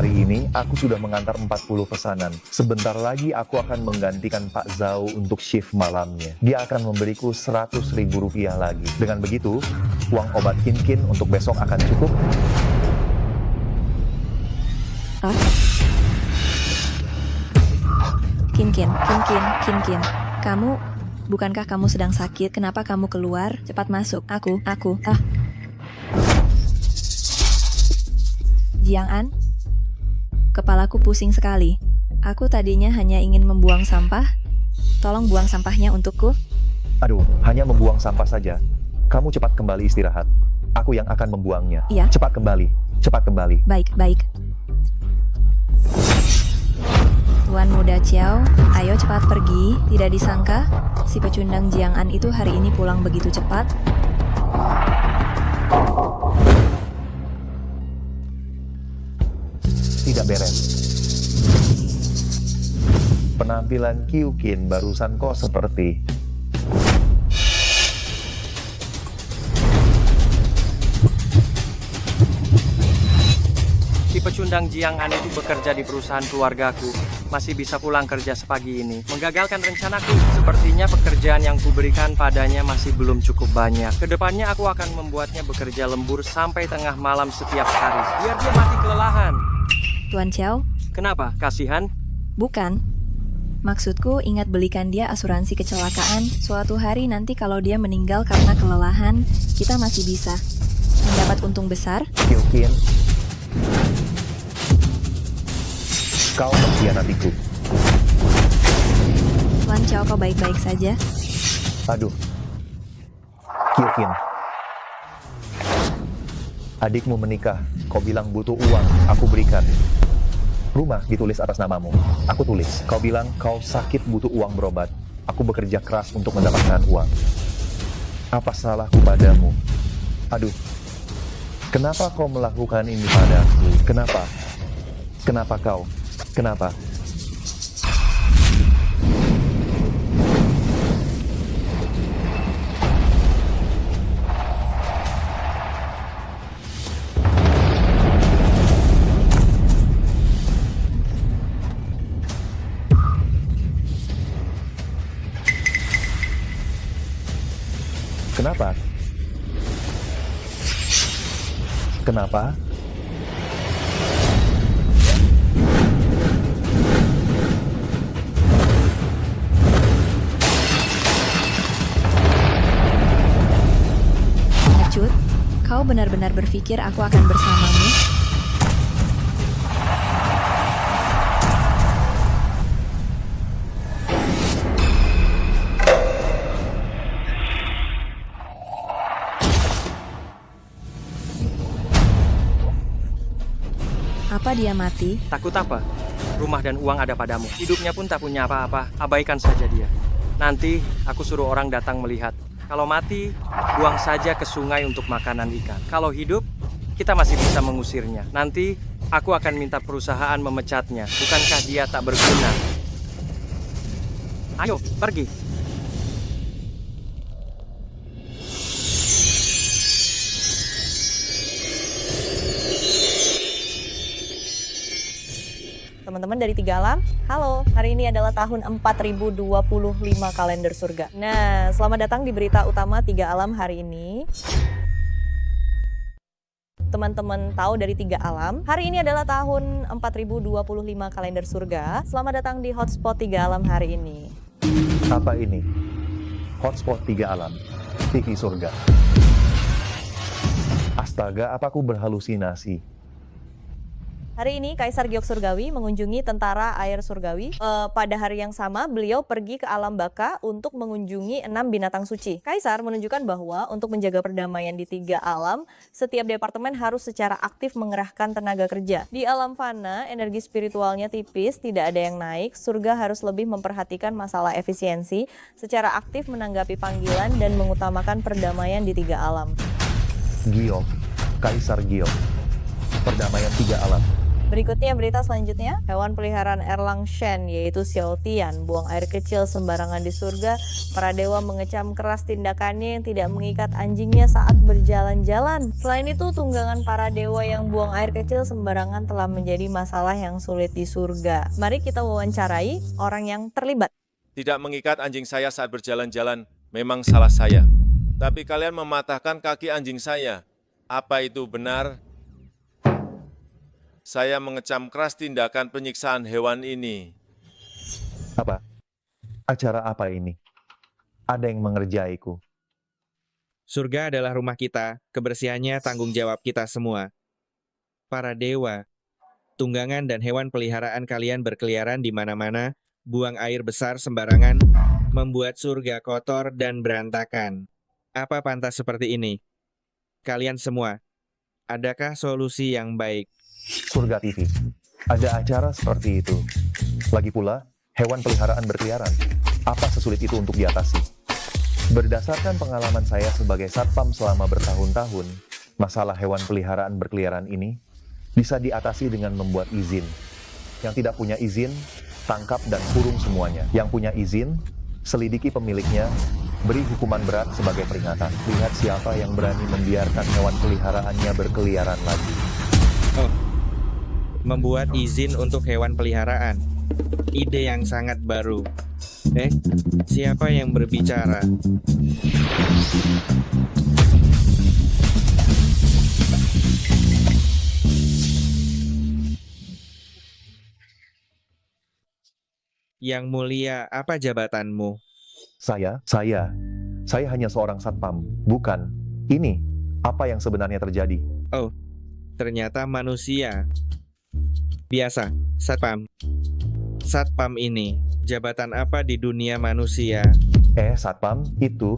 Hari ini, aku sudah mengantar 40 pesanan. Sebentar lagi aku akan menggantikan Pak Zhao untuk shift malamnya. Dia akan memberiku 100 ribu rupiah lagi. Dengan begitu, uang obat Kin untuk besok akan cukup. Kin. Bukankah kamu sedang sakit? Kenapa kamu keluar? Cepat masuk. Jiang-an? Kepalaku pusing sekali. Aku tadinya hanya ingin membuang sampah. Tolong buang sampahnya untukku. Aduh, hanya membuang sampah saja. Kamu cepat kembali istirahat. Aku yang akan membuangnya. Iya. Cepat kembali. Baik. Tuan muda Chiao, ayo cepat pergi. Tidak disangka, si pecundang Jiang-an itu hari ini pulang begitu cepat. Tidak beres. Penampilan Kin barusan kok seperti... Si pecundang Jiang-an itu bekerja di perusahaan keluargaku. Masih bisa pulang kerja sepagi ini. Menggagalkan rencanaku. Sepertinya pekerjaan yang kuberikan padanya masih belum cukup banyak. Kedepannya aku akan membuatnya bekerja lembur sampai tengah malam setiap hari. Biar dia mati kelelahan. Tuan Chiao? Kenapa? Kasihan? Bukan. Maksudku, ingat belikan dia asuransi kecelakaan. Suatu hari nanti kalau dia meninggal karena kelelahan, kita masih bisa mendapat untung besar. Kin, kau mengkhianatiku. Tuan Chiao, kau baik-baik saja? Aduh. Kin. Adikmu menikah. Kau bilang butuh uang. Aku berikan. Rumah ditulis atas namamu. Aku tulis. Kau bilang kau sakit butuh uang berobat. Aku bekerja keras untuk mendapatkan uang. Apa salahku padamu? Aduh. Kenapa kau melakukan ini padaku? Kenapa? Kenapa kau? Kenapa? Kenapa? Kenapa? Acut, kau benar-benar berpikir aku akan bersamamu? Apa dia mati? Takut apa? Rumah dan uang ada padamu. Hidupnya pun tak punya apa-apa. Abaikan saja dia. Nanti aku suruh orang datang melihat. Kalau mati, buang saja ke sungai untuk makanan ikan. Kalau hidup, kita masih bisa mengusirnya. Nanti aku akan minta perusahaan memecatnya. Bukankah dia tak berguna? Ayo, pergi. Teman-teman dari Tiga Alam, halo. Hari ini adalah tahun 4025 kalender surga. Nah, selamat datang di berita utama Tiga Alam hari ini. Teman-teman tahu dari Tiga Alam, hari ini adalah tahun 4025 kalender surga. Selamat datang di hotspot Tiga Alam hari ini. Apa ini? Hotspot Tiga Alam. TV surga. Astaga, apa aku berhalusinasi? Hari ini Kaisar Giok Surgawi mengunjungi tentara air surgawi. Pada hari yang sama beliau pergi ke alam baka untuk mengunjungi 6 binatang suci. Kaisar menunjukkan bahwa untuk menjaga perdamaian di Tiga Alam, setiap departemen harus secara aktif mengerahkan tenaga kerja. Di alam fana, energi spiritualnya tipis, tidak ada yang naik. Surga harus lebih memperhatikan masalah efisiensi, secara aktif menanggapi panggilan dan mengutamakan perdamaian di Tiga Alam. Giok, Kaisar Giok. Perdamaian Tiga Alam. Berikutnya berita selanjutnya, hewan peliharaan Erlang Shen yaitu Xiao Tian buang air kecil sembarangan di surga. Para dewa mengecam keras tindakannya yang tidak mengikat anjingnya saat berjalan-jalan. Selain itu, tunggangan para dewa yang buang air kecil sembarangan telah menjadi masalah yang sulit di surga. Mari kita wawancarai orang yang terlibat. Tidak mengikat anjing saya saat berjalan-jalan memang salah saya. Tapi kalian mematahkan kaki anjing saya. Apa itu benar? Saya mengecam keras tindakan penyiksaan hewan ini. Apa? Acara apa ini? Ada yang mengerjaiku. Surga adalah rumah kita, kebersihannya tanggung jawab kita semua. Para dewa, tunggangan dan hewan peliharaan kalian berkeliaran di mana-mana, buang air besar sembarangan, membuat surga kotor dan berantakan. Apa pantas seperti ini? Kalian semua, adakah solusi yang baik? Surga TV. Ada acara seperti itu. Lagi pula, hewan peliharaan berkeliaran. Apa sesulit itu untuk diatasi? Berdasarkan pengalaman saya sebagai satpam selama bertahun-tahun, masalah hewan peliharaan berkeliaran ini bisa diatasi dengan membuat izin. Yang tidak punya izin, tangkap dan kurung semuanya. Yang punya izin, selidiki pemiliknya, beri hukuman berat sebagai peringatan. Lihat siapa yang berani membiarkan hewan peliharaannya berkeliaran lagi. Oh, membuat izin untuk hewan peliharaan. Ide yang sangat baru. Siapa yang berbicara? Yang mulia, apa jabatanmu? Saya hanya seorang satpam, bukan. Ini, apa yang sebenarnya terjadi? Oh, ternyata manusia. Biasa, satpam. Satpam ini, jabatan apa di dunia manusia? Satpam, itu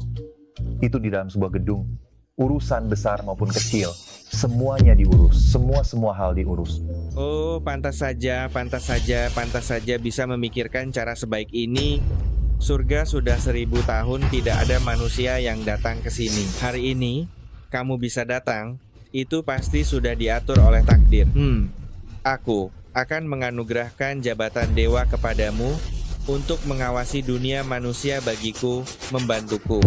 di dalam sebuah gedung. Urusan besar maupun kecil, semuanya diurus, semua hal diurus. Oh, pantas saja bisa memikirkan cara sebaik ini. Surga sudah 1000 tahun tidak ada manusia yang datang ke sini. Hari ini, kamu bisa datang, itu pasti sudah diatur oleh takdir. Aku akan menganugerahkan jabatan dewa kepadamu untuk mengawasi dunia manusia bagiku, membantuku.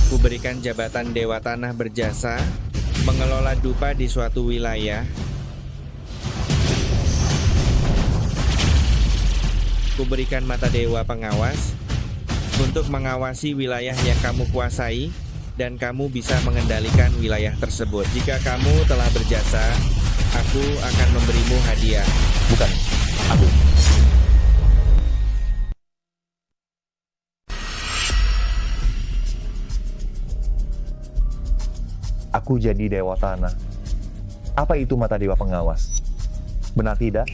Kuberikan jabatan dewa tanah berjasa, mengelola dupa di suatu wilayah. Kuberikan mata dewa pengawas untuk mengawasi wilayah yang kamu kuasai, dan kamu bisa mengendalikan wilayah tersebut. Jika kamu telah berjasa, aku akan memberimu hadiah. Bukan, aku. Aku jadi dewa tanah. Apa itu mata dewa pengawas? Benar tidak?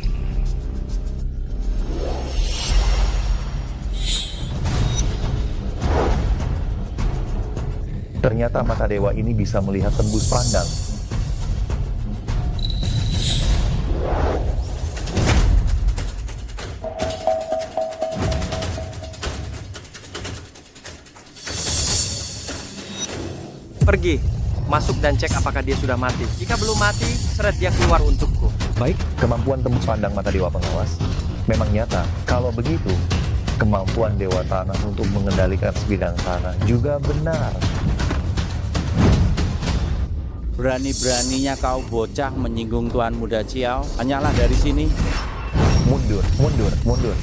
Ternyata mata dewa ini bisa melihat tembus pandang. Pergi, masuk dan cek apakah dia sudah mati. Jika belum mati, seret dia keluar untukku. Baik, kemampuan tembus pandang mata dewa pengawas memang nyata. Kalau begitu, kemampuan dewa tanah untuk mengendalikan sebidang tanah juga benar. Berani-beraninya kau bocah menyinggung Tuan Muda Ciao. Hanyalah dari sini. Mundur, mundur, mundur.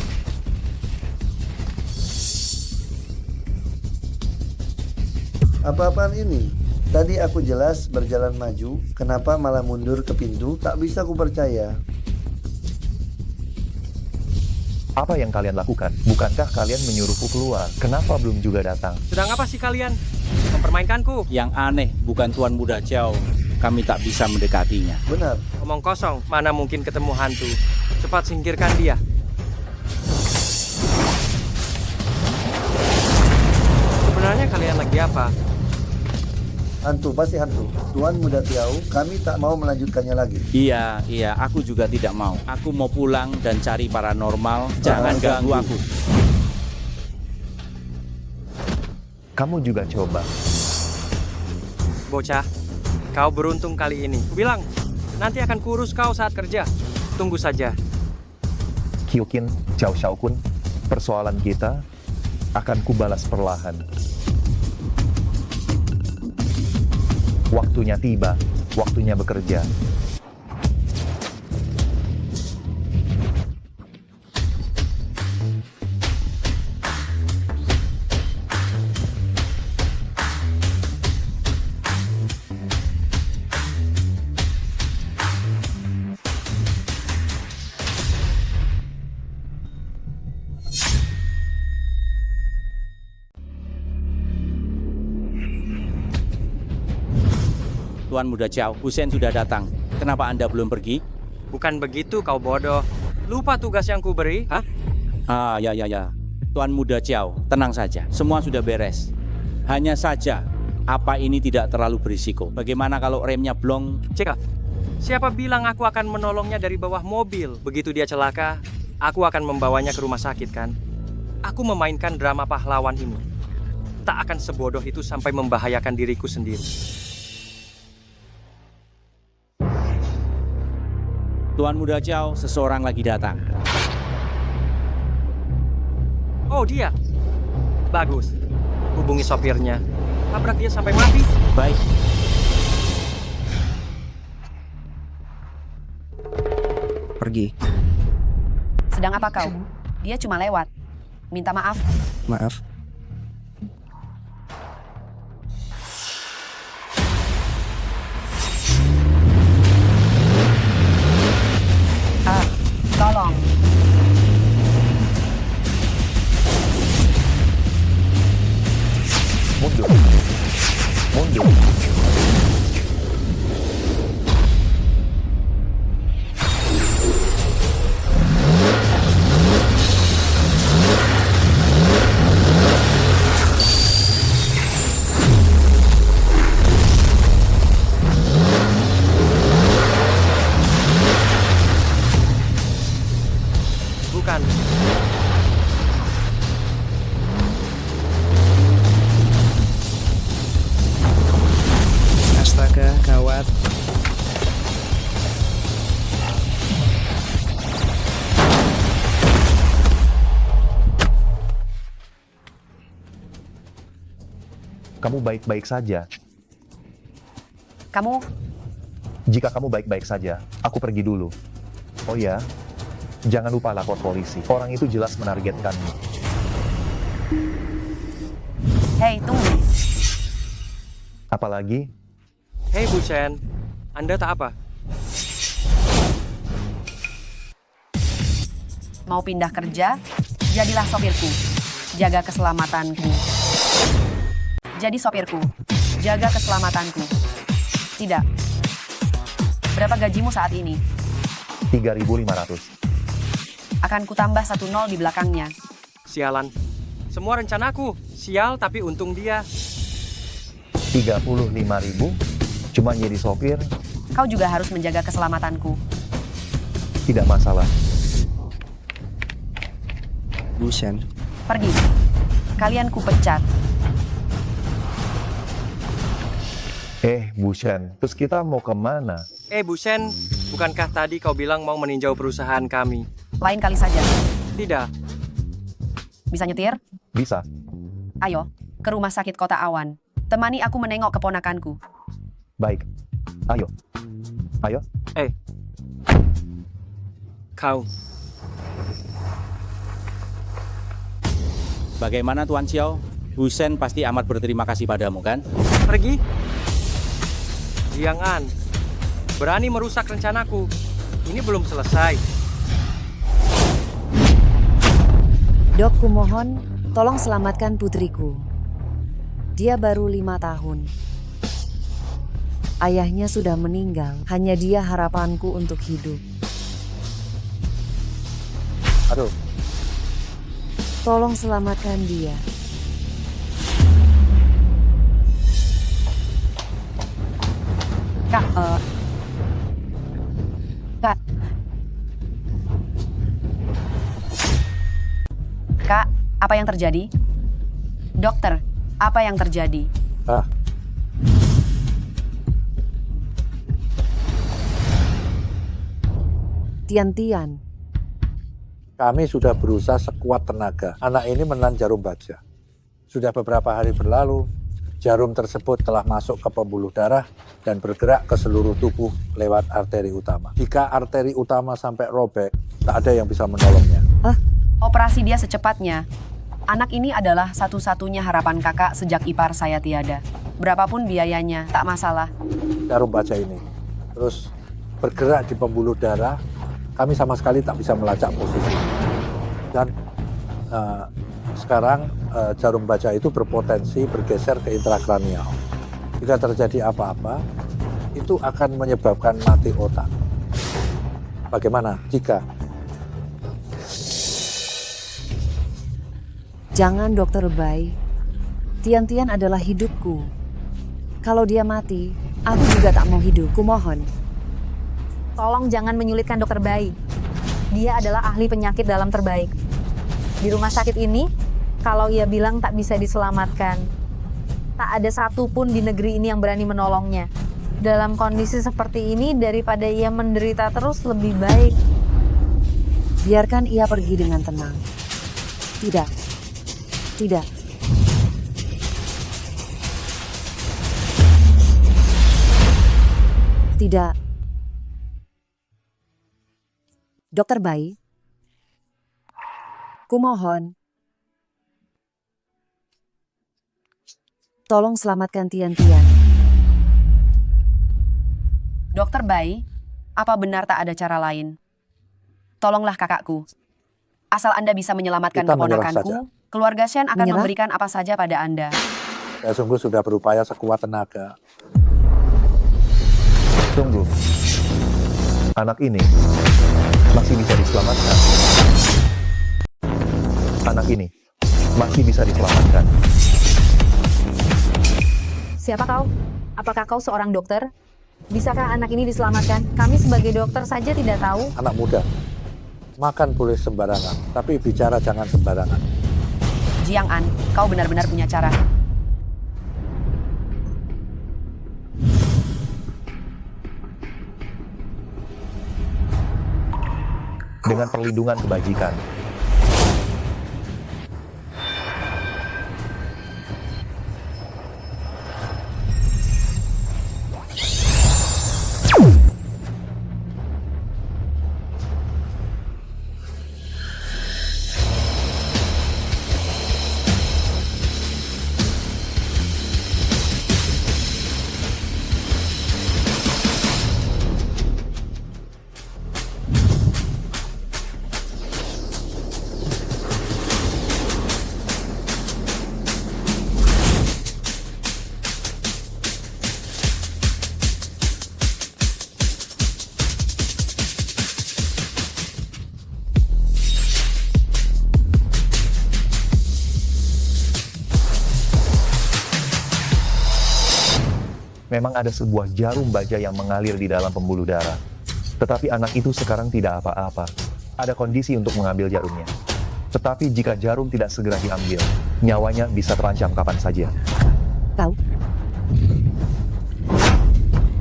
Apa-apaan ini? Tadi aku jelas berjalan maju, kenapa malah mundur ke pintu? Tak bisa ku percaya. Apa yang kalian lakukan? Bukankah kalian menyuruhku keluar? Kenapa belum juga datang? Sedang apa sih kalian? Mempermainkanku? Yang aneh bukan Tuan Muda Ciao. Kami tak bisa mendekatinya. Benar. Omong kosong, mana mungkin ketemu hantu. Cepat singkirkan dia. Sebenarnya kalian lagi apa? Hantu, pasti hantu. Tuan Muda Tiao, kami tak mau melanjutkannya lagi. Iya, aku juga tidak mau. Aku mau pulang dan cari paranormal. Jangan ganggu aku. Kamu juga coba. Bocah, Kau beruntung kali ini. Kubilang, nanti akan kurus kau saat kerja. Tunggu saja. Kyokin, Cao Xiaokun, persoalan kita akan kubalas perlahan. Waktunya tiba, waktunya bekerja. Tuan Muda Ciao, Husen sudah datang. Kenapa Anda belum pergi? Bukan begitu kau bodoh. Lupa tugas yang kuberi? Hah? Ya. Tuan Muda Ciao, tenang saja. Semua sudah beres. Hanya saja, apa ini tidak terlalu berisiko? Bagaimana kalau remnya blong? Ceka, siapa bilang aku akan menolongnya dari bawah mobil? Begitu dia celaka, aku akan membawanya ke rumah sakit kan? Aku memainkan drama pahlawan ini. Tak akan sebodoh itu sampai membahayakan diriku sendiri. Tuan Muda Ciao, seseorang lagi datang. Oh, dia. Bagus. Hubungi sopirnya. Tabrak dia sampai mati. Baik. Pergi. Sedang apa kau? Dia cuma lewat. Minta maaf. Maaf. Tolong. Mundur. Mundur. Bukan. Astaga, gawat. Kamu baik-baik saja. Kamu Jika kamu baik-baik saja, aku pergi dulu. Oh ya, jangan lupa lapor polisi. Orang itu jelas menargetkanmu. Hei, tunggu. Apalagi, Hei Bu Chen, Anda tak apa? Mau pindah kerja? Jadilah sopirku. Jaga keselamatanku. Jadi sopirku. Jaga keselamatanku. Tidak. Berapa gajimu saat ini? 3.500. Akan kutambah 1 nol di belakangnya. Sialan. Semua rencanaku. Sial, tapi untung dia. 35.000, cuma jadi sopir, Kau juga harus menjaga keselamatanku. tidak masalah. Busen. Pergi. Kalian kupecat. Bu Shen, terus kita mau kemana? Bu Chen, bukankah tadi kau bilang mau meninjau perusahaan kami? Lain kali saja. Tidak. Bisa nyetir? Bisa. Ayo, ke rumah sakit Kota Awan. Temani aku menengok keponakanku. Baik. Ayo. Ayo. Kau. Bagaimana Tuan Xiao? Husen pasti amat berterima kasih padamu, kan? Pergi. Jangan. Berani merusak rencanaku. Ini belum selesai. Dok, kumohon, tolong selamatkan putriku. Dia baru 5 tahun. Ayahnya sudah meninggal, hanya dia harapanku untuk hidup. Aduh, Tolong selamatkan dia. Kak, Kak, apa yang terjadi? Dokter, apa yang terjadi? Tian-Tian, Kami sudah berusaha sekuat tenaga. Anak ini menelan jarum baja. Sudah beberapa hari berlalu, jarum tersebut telah masuk ke pembuluh darah dan bergerak ke seluruh tubuh lewat arteri utama. Jika arteri utama sampai robek, tak ada yang bisa menolongnya. Operasi dia secepatnya. Anak ini adalah satu-satunya harapan kakak sejak ipar saya tiada. Berapapun biayanya, tak masalah. Jarum baja ini terus bergerak di pembuluh darah, kami sama sekali tak bisa melacak posisi. Dan sekarang jarum baja itu berpotensi bergeser ke intrakranial. Jika terjadi apa-apa, itu akan menyebabkan mati otak. Bagaimana jika? jangan Dokter Bai. Tian-Tian adalah hidupku. Kalau dia mati, aku juga tak mau hidup. Kumohon. Tolong jangan menyulitkan Dokter Bai. Dia adalah ahli penyakit dalam terbaik. Di rumah sakit ini, kalau ia bilang tak bisa diselamatkan, tak ada satupun di negeri ini yang berani menolongnya. Dalam kondisi seperti ini, daripada ia menderita terus, lebih baik. Biarkan ia pergi dengan tenang. Tidak. Tidak. Tidak. Dokter Bai, kumohon. Tolong selamatkan Tian-Tian. Dokter Bai, apa benar tak ada cara lain? Tolonglah kakakku. Asal Anda bisa menyelamatkan Kita menyerah keponakanku, saja. keluarga Shen akan Menyerah? memberikan apa saja pada Anda. Saya sungguh sudah berupaya sekuat tenaga. Tunggu. Anak ini masih bisa diselamatkan. Anak ini masih bisa diselamatkan. Siapa kau? Apakah kau seorang dokter? Bisakah anak ini diselamatkan? Kami sebagai dokter saja tidak tahu. Anak muda, makan boleh sembarangan, tapi bicara jangan sembarangan. Jiang An, kau benar-benar punya cara. Dengan perlindungan kebajikan. Memang ada sebuah jarum baja yang mengalir di dalam pembuluh darah. Tetapi anak itu sekarang tidak apa-apa. Ada kondisi untuk mengambil jarumnya. Tetapi jika jarum tidak segera diambil, nyawanya bisa terancam kapan saja. Kau?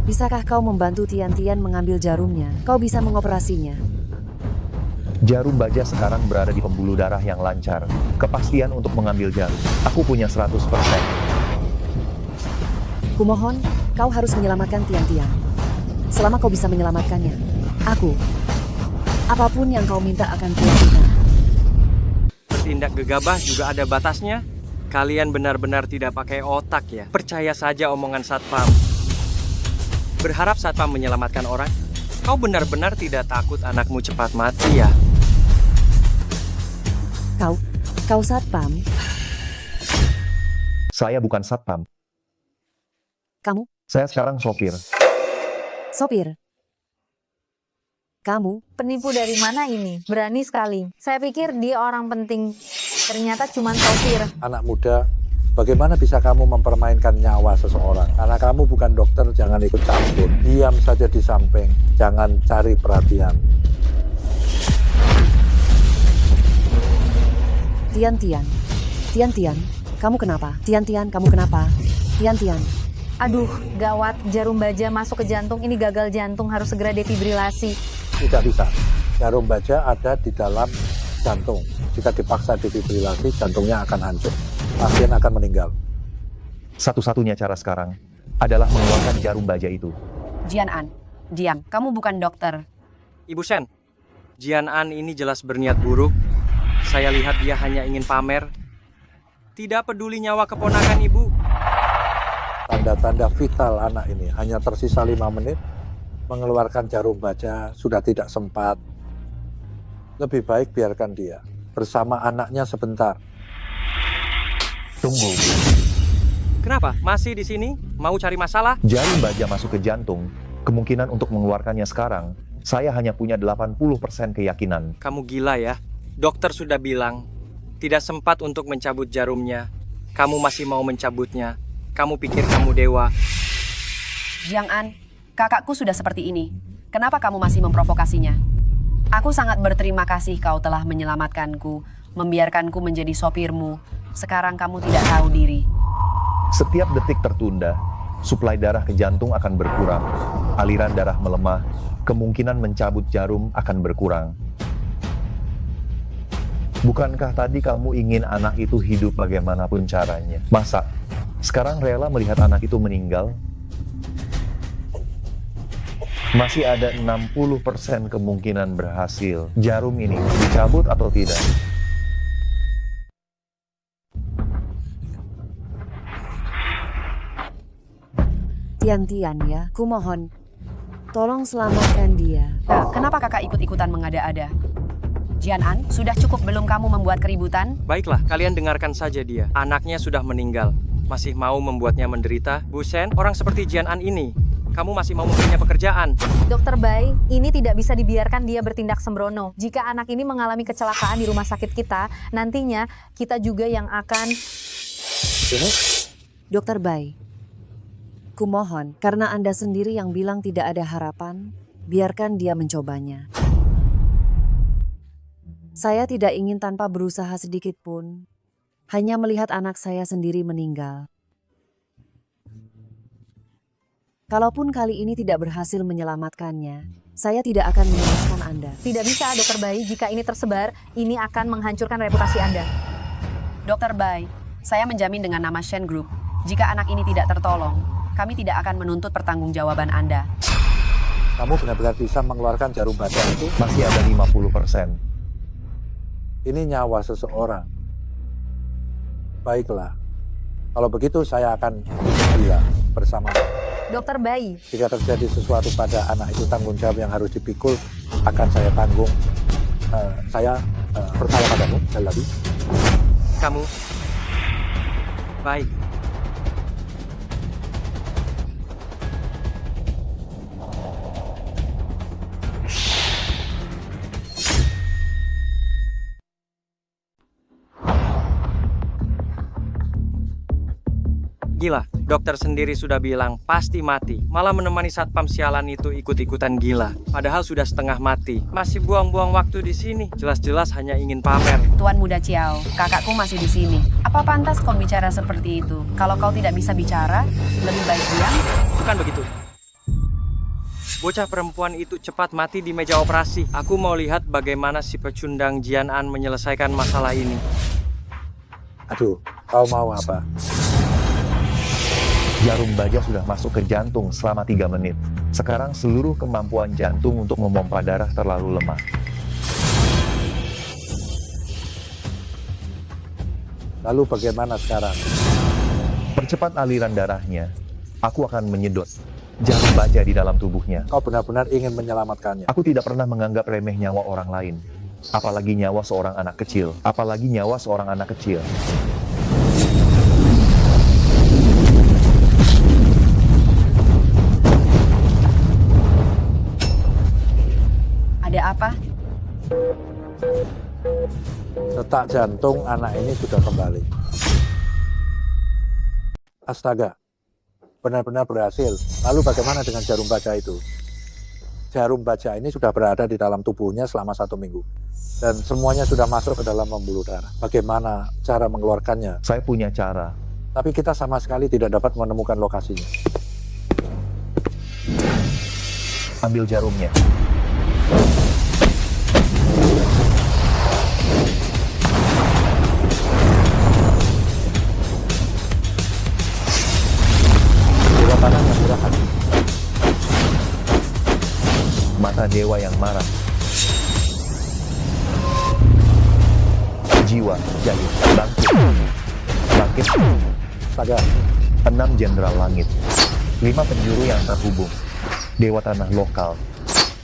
Bisakah kau membantu Tian-Tian mengambil jarumnya? Kau bisa mengoperasinya. Jarum baja sekarang berada di pembuluh darah yang lancar. Kepastian untuk mengambil jarum. Aku punya 100%. Kumohon, kau harus menyelamatkan Tian-Tian. Selama kau bisa menyelamatkannya, aku, apapun yang kau minta akan kulakukan. Bertindak gegabah juga ada batasnya. Kalian benar-benar tidak pakai otak ya. Percaya saja omongan Satpam. Berharap Satpam menyelamatkan orang? Kau benar-benar tidak takut anakmu cepat mati ya? Kau Satpam? Saya bukan Satpam. Kamu? Saya sekarang sopir. Sopir? Kamu? Penipu dari mana ini? Berani sekali. Saya pikir dia orang penting. Ternyata cuma sopir. Anak muda, bagaimana bisa kamu mempermainkan nyawa seseorang? Karena kamu bukan dokter, jangan ikut campur. Diam saja di samping, jangan cari perhatian. Tian-Tian. Tian-Tian, kamu kenapa? Tian-Tian, kamu kenapa? Tian-Tian. Aduh, gawat. Jarum baja masuk ke jantung. Ini gagal jantung. Harus segera defibrilasi. Tidak bisa. Jarum baja ada di dalam jantung. Jika dipaksa difibrilasi, jantungnya akan hancur. Pasien akan meninggal. Satu-satunya cara sekarang adalah mengeluarkan jarum baja itu. Jian An, diam. Kamu bukan dokter. Ibu Shen, Jian An ini jelas berniat buruk. Saya lihat dia hanya ingin pamer. Tidak peduli nyawa keponakan ibu. Tanda-tanda vital anak ini hanya tersisa 5 menit. Mengeluarkan jarum baja sudah tidak sempat. Lebih baik biarkan dia bersama anaknya sebentar. Tunggu. Kenapa? Masih di sini? Mau cari masalah? Jarum baja masuk ke jantung. Kemungkinan untuk mengeluarkannya sekarang, saya hanya punya 80% keyakinan. Kamu gila ya? Dokter sudah bilang, tidak sempat untuk mencabut jarumnya. Kamu masih mau mencabutnya. Kamu pikir kamu dewa. Jiang An, kakakku sudah seperti ini. Kenapa kamu masih memprovokasinya? Aku sangat berterima kasih kau telah menyelamatkanku, membiarkanku menjadi sopirmu. Sekarang kamu tidak tahu diri. Setiap detik tertunda, suplai darah ke jantung akan berkurang. Aliran darah melemah, kemungkinan mencabut jarum akan berkurang. Bukankah tadi kamu ingin anak itu hidup bagaimanapun caranya? Masa sekarang rela melihat anak itu meninggal? Masih ada 60% kemungkinan berhasil. Jarum ini dicabut atau tidak? Tian-Tian ya, kumohon. Tolong selamatkan dia. Kenapa kakak ikut-ikutan mengada-ada? Jian An, sudah cukup belum kamu membuat keributan? Baiklah, kalian dengarkan saja dia. Anaknya sudah meninggal. Masih mau membuatnya menderita? Bu Shen, orang seperti Jian An ini, kamu masih mau memberinya pekerjaan? Dokter Bai, ini tidak bisa dibiarkan dia bertindak sembrono. Jika anak ini mengalami kecelakaan di rumah sakit kita, nantinya kita juga yang akan... Dokter Bai, kumohon, karena Anda sendiri yang bilang tidak ada harapan, biarkan dia mencobanya. Saya tidak ingin tanpa berusaha sedikit pun, hanya melihat anak saya sendiri meninggal. Kalaupun kali ini tidak berhasil menyelamatkannya, saya tidak akan menyalahkan Anda. Tidak bisa, Dokter Bai. Jika ini tersebar, ini akan menghancurkan reputasi Anda. Dokter Bai, saya menjamin dengan nama Shen Group, jika anak ini tidak tertolong, kami tidak akan menuntut pertanggungjawaban Anda. Kamu benar-benar bisa mengeluarkan jarum baja itu? Masih ada 50%. Ini nyawa seseorang. Baiklah. Kalau begitu saya akan gila bersama. Dokter Bai. Jika terjadi sesuatu pada anak itu, tanggung jawab yang harus dipikul akan saya tanggung. Saya percaya padamu, Jalabi. Kamu baik. Gila, dokter sendiri sudah bilang pasti mati. Malah menemani satpam sialan itu ikut-ikutan gila. Padahal sudah setengah mati. Masih buang-buang waktu di sini. Jelas-jelas hanya ingin pamer. Tuan Muda Chiao, kakakku masih di sini. Apa pantas kau bicara seperti itu? Kalau kau tidak bisa bicara, lebih baik diam. Bukan begitu. Bocah perempuan itu cepat mati di meja operasi. Aku mau lihat bagaimana si pecundang Jian An menyelesaikan masalah ini. Aduh, kau mau apa? Jarum baja sudah masuk ke jantung selama 3 menit. Sekarang seluruh kemampuan jantung untuk memompa darah terlalu lemah. Lalu bagaimana sekarang? Percepat aliran darahnya. Aku akan menyedot jarum baja di dalam tubuhnya. Kau benar-benar ingin menyelamatkannya. Aku tidak pernah menganggap remeh nyawa orang lain. Apalagi nyawa seorang anak kecil. Apalagi nyawa seorang anak kecil. Ada apa? Detak jantung anak ini sudah kembali. Astaga, benar-benar berhasil. Lalu bagaimana dengan jarum baja itu? Jarum baja ini sudah berada di dalam tubuhnya selama 1 minggu. Dan semuanya sudah masuk ke dalam pembuluh darah. Bagaimana cara mengeluarkannya? Saya punya cara. Tapi kita sama sekali tidak dapat menemukan lokasinya. Ambil jarumnya. Dewa tanah yang murah hati. Mata dewa yang marah. Jiwa jahit. Bangkit. Bangkit. Sadar. 6 jenderal langit. 5 penjuru yang terhubung. Dewa tanah lokal.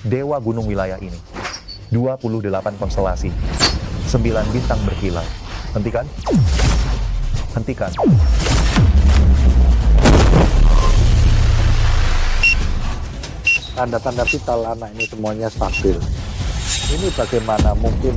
Dewa gunung wilayah ini. 28 konstelasi. 9 bintang berkilau. Hentikan. Hentikan. Tanda-tanda vital anak ini semuanya stabil. Ini bagaimana mungkin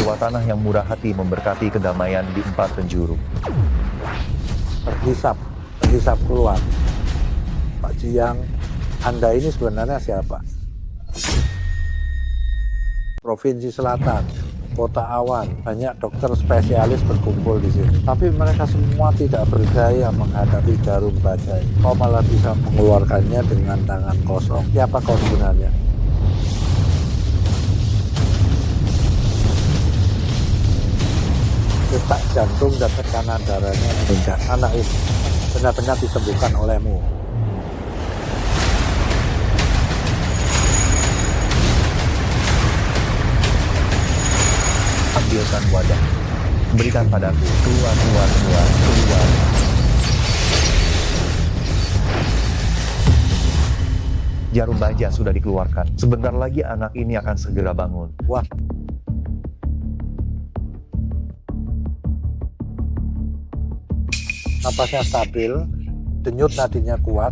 Dewa tanah yang murah hati memberkati kedamaian di 4 penjuru. terhisap keluar. Pak Jiang, Anda ini sebenarnya siapa? Provinsi Selatan, Kota Awan, banyak dokter spesialis berkumpul di sini. Tapi mereka semua tidak berdaya menghadapi jarum bajai. Kau malah bisa mengeluarkannya dengan tangan kosong. Siapa kau sebenarnya? Detak jantung dan tekanan darahnya meningkat. Anak ini benar-benar disembuhkan olehmu. Ambilkan wadah. Berikan padaku. Keluar, keluar, keluar, keluar. Jarum baja sudah dikeluarkan. Sebentar lagi anak ini akan segera bangun. Wah. Napasnya stabil, denyut nadinya kuat.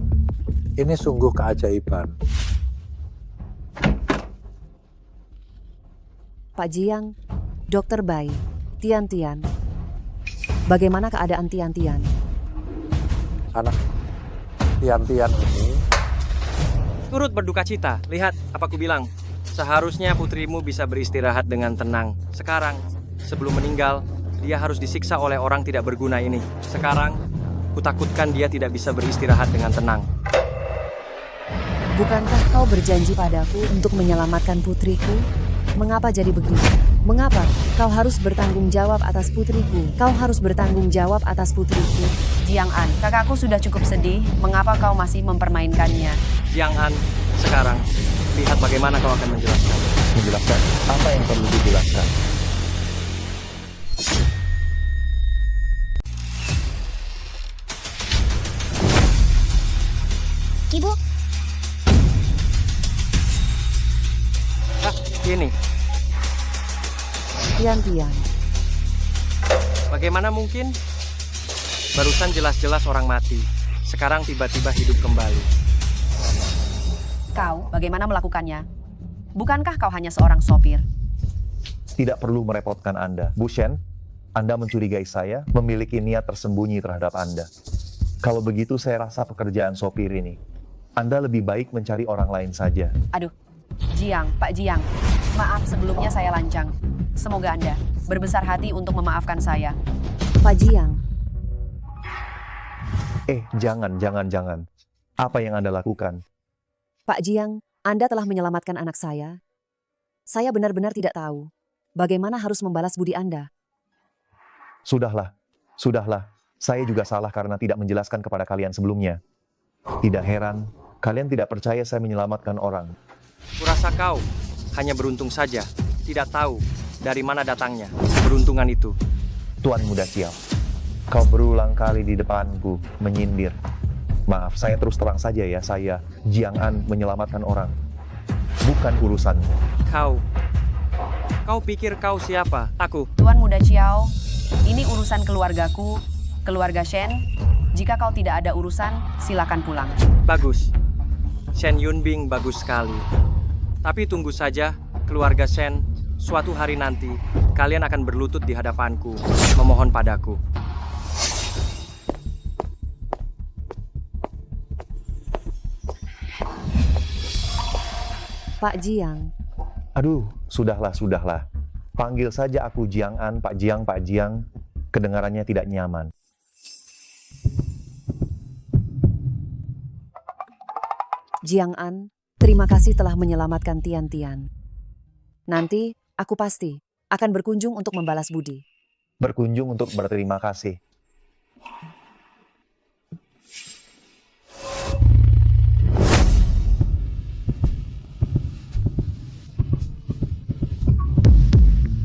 Ini sungguh keajaiban. Pak Jiang, Dokter Bai, Tian. Bagaimana keadaan Tian? Anak Tian ini Turut berduka cita. Lihat, apa ku bilang. Seharusnya putrimu bisa beristirahat dengan tenang. Sekarang, sebelum meninggal, dia harus disiksa oleh orang tidak berguna ini. Sekarang, kutakutkan dia tidak bisa beristirahat dengan tenang. Bukankah kau berjanji padaku untuk menyelamatkan putriku? Mengapa jadi begini? Mengapa kau harus bertanggung jawab atas putriku? Kau harus bertanggung jawab atas putriku. Jiang An, kakakku sudah cukup sedih. Mengapa kau masih mempermainkannya? Jiang An, sekarang, lihat bagaimana kau akan menjelaskan. Menjelaskan apa yang perlu dijelaskan. Ibu, Ini, Tian. bagaimana mungkin? Barusan jelas-jelas orang mati. Sekarang tiba-tiba hidup kembali. Kau, bagaimana melakukannya? Bukankah kau hanya seorang sopir? Tidak perlu merepotkan Anda. Bu Shen, Anda mencurigai saya, memiliki niat tersembunyi terhadap Anda. Kalau begitu saya rasa pekerjaan sopir ini, Anda lebih baik mencari orang lain saja. Aduh, Pak Jiang, maaf sebelumnya saya lancang. Semoga Anda berbesar hati untuk memaafkan saya. Pak Jiang, Jangan. Apa yang Anda lakukan? Pak Jiang, Anda telah menyelamatkan anak saya. Saya benar-benar tidak tahu bagaimana harus membalas budi Anda. Sudahlah. Saya juga salah karena tidak menjelaskan kepada kalian sebelumnya. Tidak heran, kalian tidak percaya saya menyelamatkan orang. Kurasa kau hanya beruntung saja, tidak tahu dari mana datangnya keberuntungan itu. Tuan Muda Xiao, kau berulang kali di depanku menyindir. Maaf, saya terus terang saja ya, saya, Jiang An, menyelamatkan orang. Bukan urusanmu. Kau pikir kau siapa? Aku. Tuan Muda Xiao, ini urusan keluargaku, keluarga Shen. Jika kau tidak ada urusan, silakan pulang. Bagus. Shen Yunbing bagus sekali. Tapi tunggu saja, keluarga Shen, suatu hari nanti kalian akan berlutut di hadapanku, memohon padaku. Pak Jiang, Aduh, sudahlah. Panggil saja aku Jiang An, Pak Jiang. Kedengarannya tidak nyaman. Jiang An, terima kasih telah menyelamatkan Tian Tian. Nanti, aku pasti akan berkunjung untuk membalas budi. Berkunjung untuk berterima kasih.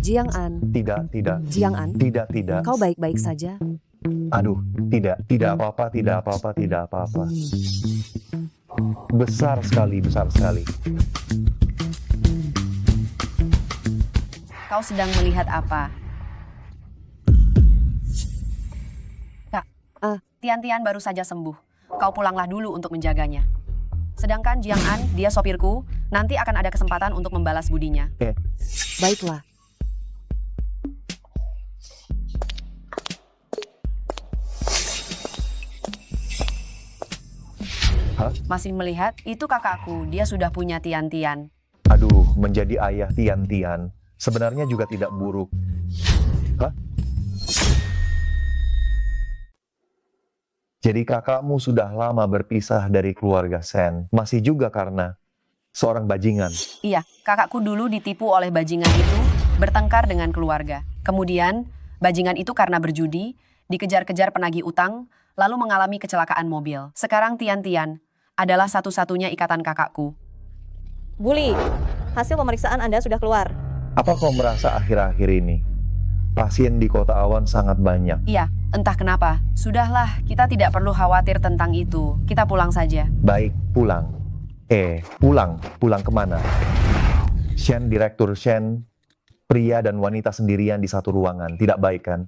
Jiang An, Tidak. Jiang An, Tidak. kau baik-baik saja? Aduh, tidak apa-apa. Besar sekali. Kau sedang melihat apa? Kak, Tian-Tian baru saja sembuh. Kau pulanglah dulu untuk menjaganya. Sedangkan Jiang An, dia sopirku, nanti akan ada kesempatan untuk membalas budinya. Baiklah. Masih melihat? Itu kakakku, dia sudah punya Tian-Tian. Aduh, menjadi ayah Tian sebenarnya juga tidak buruk. Hah? Jadi kakakmu sudah lama berpisah dari keluarga Shen, masih juga karena seorang bajingan. Iya, kakakku dulu ditipu oleh bajingan itu, bertengkar dengan keluarga. Kemudian, bajingan itu karena berjudi, dikejar-kejar penagih utang, lalu mengalami kecelakaan mobil. Sekarang Tian-Tian adalah satu-satunya ikatan kakakku. Bully, hasil pemeriksaan Anda sudah keluar. Apa kau merasa akhir-akhir ini pasien di Kota Awan sangat banyak? Iya, entah kenapa. Sudahlah, kita tidak perlu khawatir tentang itu. Kita pulang saja. Baik, pulang. Pulang kemana? Shen, Direktur Shen, pria dan wanita sendirian di satu ruangan. Tidak baik kan?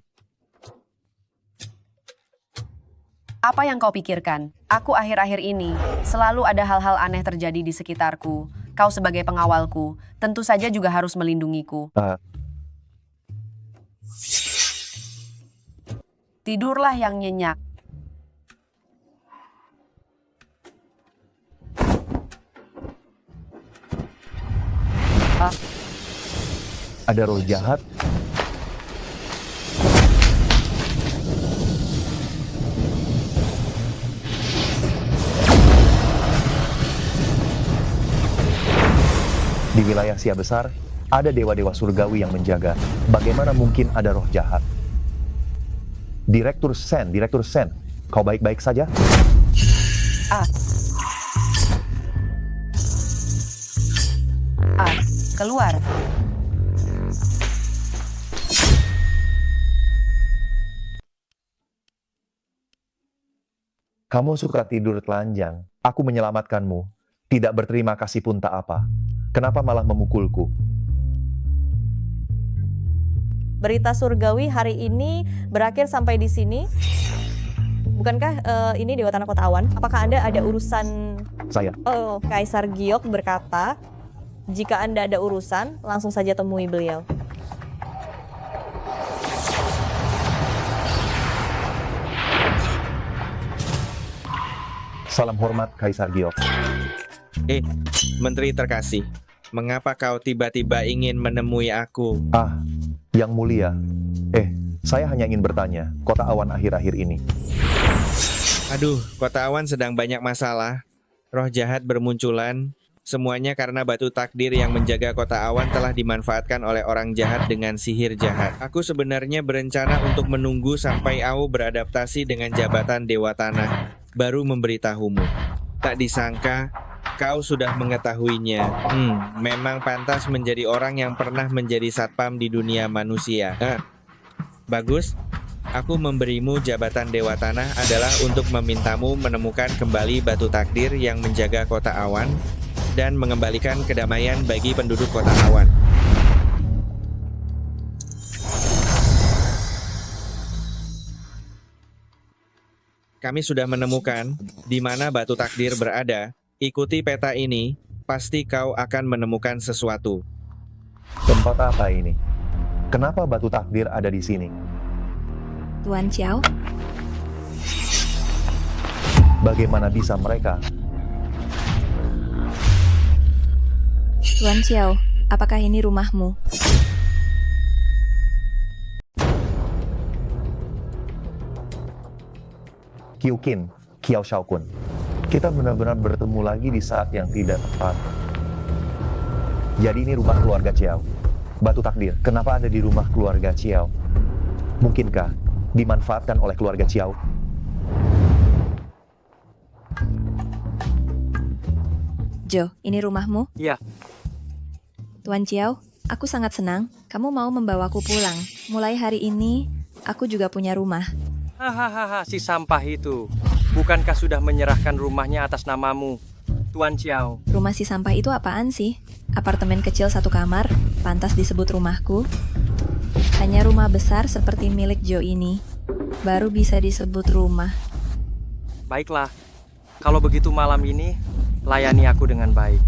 Apa yang kau pikirkan? Aku akhir-akhir ini selalu ada hal-hal aneh terjadi di sekitarku. Kau sebagai pengawalku, tentu saja juga harus melindungiku. Tidurlah yang nyenyak. Ada roh jahat? Di wilayah Sia Besar, ada dewa-dewa surgawi yang menjaga. Bagaimana mungkin ada roh jahat? Direktur Shen, kau baik-baik saja? Keluar. Kamu suka tidur telanjang. Aku menyelamatkanmu. Tidak berterima kasih pun tak apa. Kenapa malah memukulku? Berita surgawi hari ini berakhir sampai di sini. Bukankah ini Dewa Tanah Kota Awan? Apakah Anda ada urusan? Saya. Oh, Kaisar Giok berkata, jika Anda ada urusan, langsung saja temui beliau. Salam hormat, Kaisar Giok. Menteri terkasih, mengapa kau tiba-tiba ingin menemui aku? Yang mulia. Saya hanya ingin bertanya, Kota Awan akhir-akhir ini. Aduh, Kota Awan sedang banyak masalah. Roh jahat bermunculan. Semuanya karena batu takdir yang menjaga Kota Awan telah dimanfaatkan oleh orang jahat dengan sihir jahat. Aku sebenarnya berencana untuk menunggu sampai Au beradaptasi dengan jabatan Dewa Tanah, baru memberitahumu. Tak disangka, kau sudah mengetahuinya. Memang pantas menjadi orang yang pernah menjadi satpam di dunia manusia. Bagus. Aku memberimu jabatan Dewa Tanah adalah untuk memintamu menemukan kembali batu takdir yang menjaga Kota Awan dan mengembalikan kedamaian bagi penduduk Kota Awan. Kami sudah menemukan di mana batu takdir berada. Ikuti peta ini pasti kau akan menemukan sesuatu. Tempat apa ini? Kenapa batu takdir ada di sini? Tuan Xiao, Bagaimana bisa mereka? Tuan Xiao, apakah ini rumahmu? Qiuqin, Qiao Shaokun. Kita benar-benar bertemu lagi di saat yang tidak tepat. Jadi ini rumah keluarga Xiao. Batu takdir, kenapa ada di rumah keluarga Xiao? Mungkinkah dimanfaatkan oleh keluarga Xiao? Jo, ini rumahmu? Iya. Tuan Xiao, aku sangat senang kamu mau membawaku pulang. Mulai hari ini, aku juga punya rumah. Hahaha, si sampah itu. Bukankah sudah menyerahkan rumahnya atas namamu, Tuan Xiao? Rumah si sampah itu apaan sih? Apartemen kecil satu kamar, pantas disebut rumahku? Hanya rumah besar seperti milik Jo ini, baru bisa disebut rumah. Baiklah, kalau begitu malam ini, layani aku dengan baik.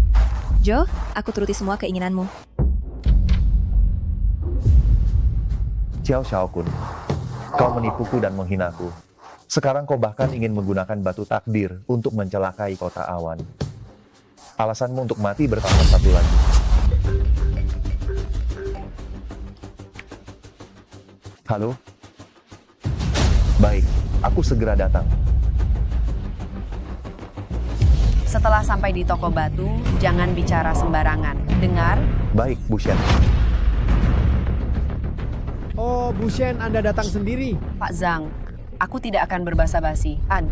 Jo, aku turuti semua keinginanmu. Xiao Shaokun, kau menipuku dan menghinaku. Sekarang kau bahkan ingin menggunakan batu takdir untuk mencelakai kota awan. Alasanmu untuk mati bertambah satu lagi. Halo? Baik, aku segera datang. Setelah sampai di toko batu, jangan bicara sembarangan. Dengar? Baik, Bu Shen. Oh, Bu Shen, Anda datang sendiri. Pak Zhang, aku tidak akan berbasa-basi. An,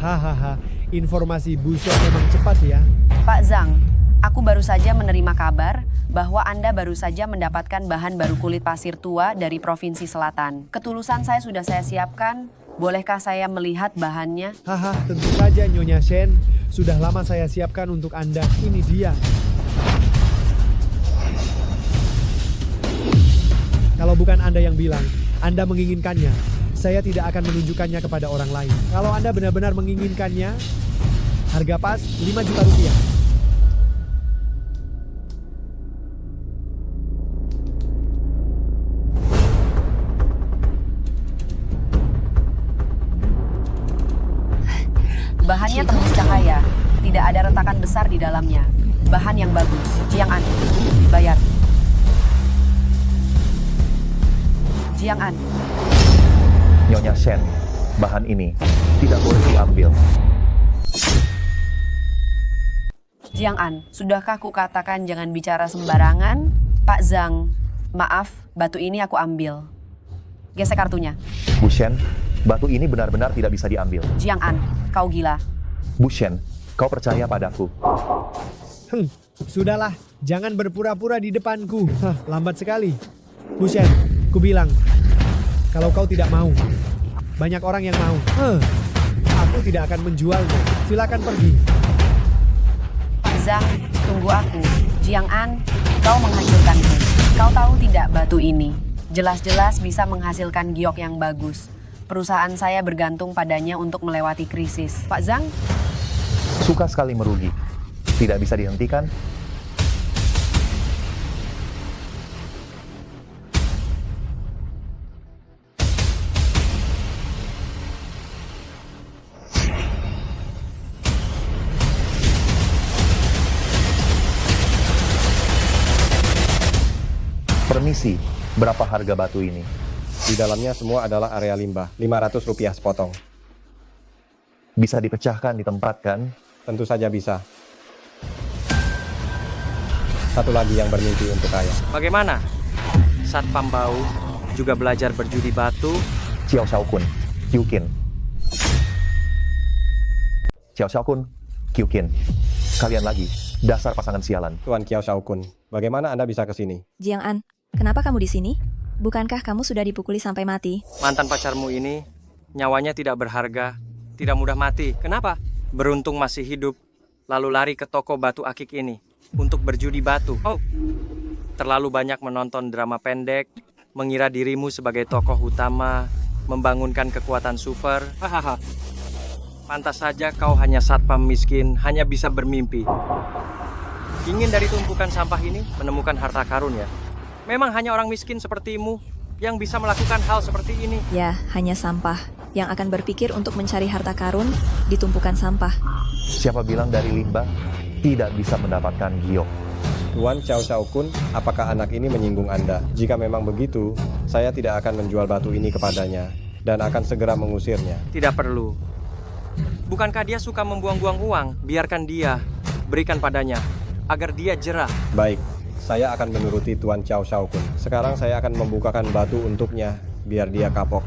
Hahaha, informasi Bu Shen memang cepat ya. Pak Zhang, aku baru saja menerima kabar bahwa Anda baru saja mendapatkan bahan baru kulit pasir tua dari Provinsi Selatan. Ketulusan saya sudah saya siapkan. Bolehkah saya melihat bahannya? Haha, tentu saja Nyonya Shen. Sudah lama saya siapkan untuk Anda. Ini dia. Kalau bukan Anda yang bilang, Anda menginginkannya, saya tidak akan menunjukkannya kepada orang lain. Kalau Anda benar-benar menginginkannya, harga pas 5 juta rupiah. Bahannya tembus cahaya. Tidak ada retakan besar di dalamnya. Bahan yang bagus. Jiang An, bayar. Jiang An. Nyonya Shen, bahan ini tidak boleh diambil. Jiang An, sudahkah ku katakan jangan bicara sembarangan? Pak Zhang, maaf, batu ini aku ambil. Gesek kartunya. Bu Shen, batu ini benar-benar tidak bisa diambil. Jiang An, kau gila. Bu Shen, kau percaya padaku. Sudahlah, jangan berpura-pura di depanku. Hah, lambat sekali. Bu Shen, ku bilang, kalau kau tidak mau, banyak orang yang mau. Aku tidak akan menjualnya. Silakan pergi. Pak Zhang, tunggu aku. Jiang An, kau menghancurkanku. Kau tahu tidak batu ini? Jelas-jelas bisa menghasilkan giok yang bagus. Perusahaan saya bergantung padanya untuk melewati krisis. Pak Zhang? Suka sekali merugi. Tidak bisa dihentikan. Permisi, berapa harga batu ini? Di dalamnya semua adalah area limbah, Rp500 sepotong. Bisa dipecahkan di tempat kan? Tentu saja bisa. Satu lagi yang bermimpi untuk kaya. Bagaimana? Satpam Bau juga belajar berjudi batu. Xiao Shaokun, Qiuqin. Xiao Shaokun, Qiuqin. Kalian lagi, dasar pasangan sialan. Tuan Xiao Shaokun, bagaimana Anda bisa ke sini? Jiang An, kenapa kamu di sini? Bukankah kamu sudah dipukuli sampai mati? Mantan pacarmu ini, nyawanya tidak berharga, tidak mudah mati. Kenapa? Beruntung masih hidup, lalu lari ke toko batu akik ini untuk berjudi batu. Oh, terlalu banyak menonton drama pendek, mengira dirimu sebagai tokoh utama, membangunkan kekuatan super. Hahaha. Pantas saja kau hanya satpam miskin, hanya bisa bermimpi. Ingin dari tumpukan sampah ini menemukan harta karun ya? Memang hanya orang miskin sepertimu yang bisa melakukan hal seperti ini. Ya, hanya sampah yang akan berpikir untuk mencari harta karun di tumpukan sampah. Siapa bilang dari limbah tidak bisa mendapatkan giok? Tuan Chow Chow Kun, apakah anak ini menyinggung Anda? Jika memang begitu, saya tidak akan menjual batu ini kepadanya dan akan segera mengusirnya. Tidak perlu. Bukankah dia suka membuang-buang uang? Biarkan dia. Berikan padanya, agar dia jerah. Baik, saya akan menuruti Tuan Chow Chow Kun. Sekarang saya akan membukakan batu untuknya, biar dia kapok.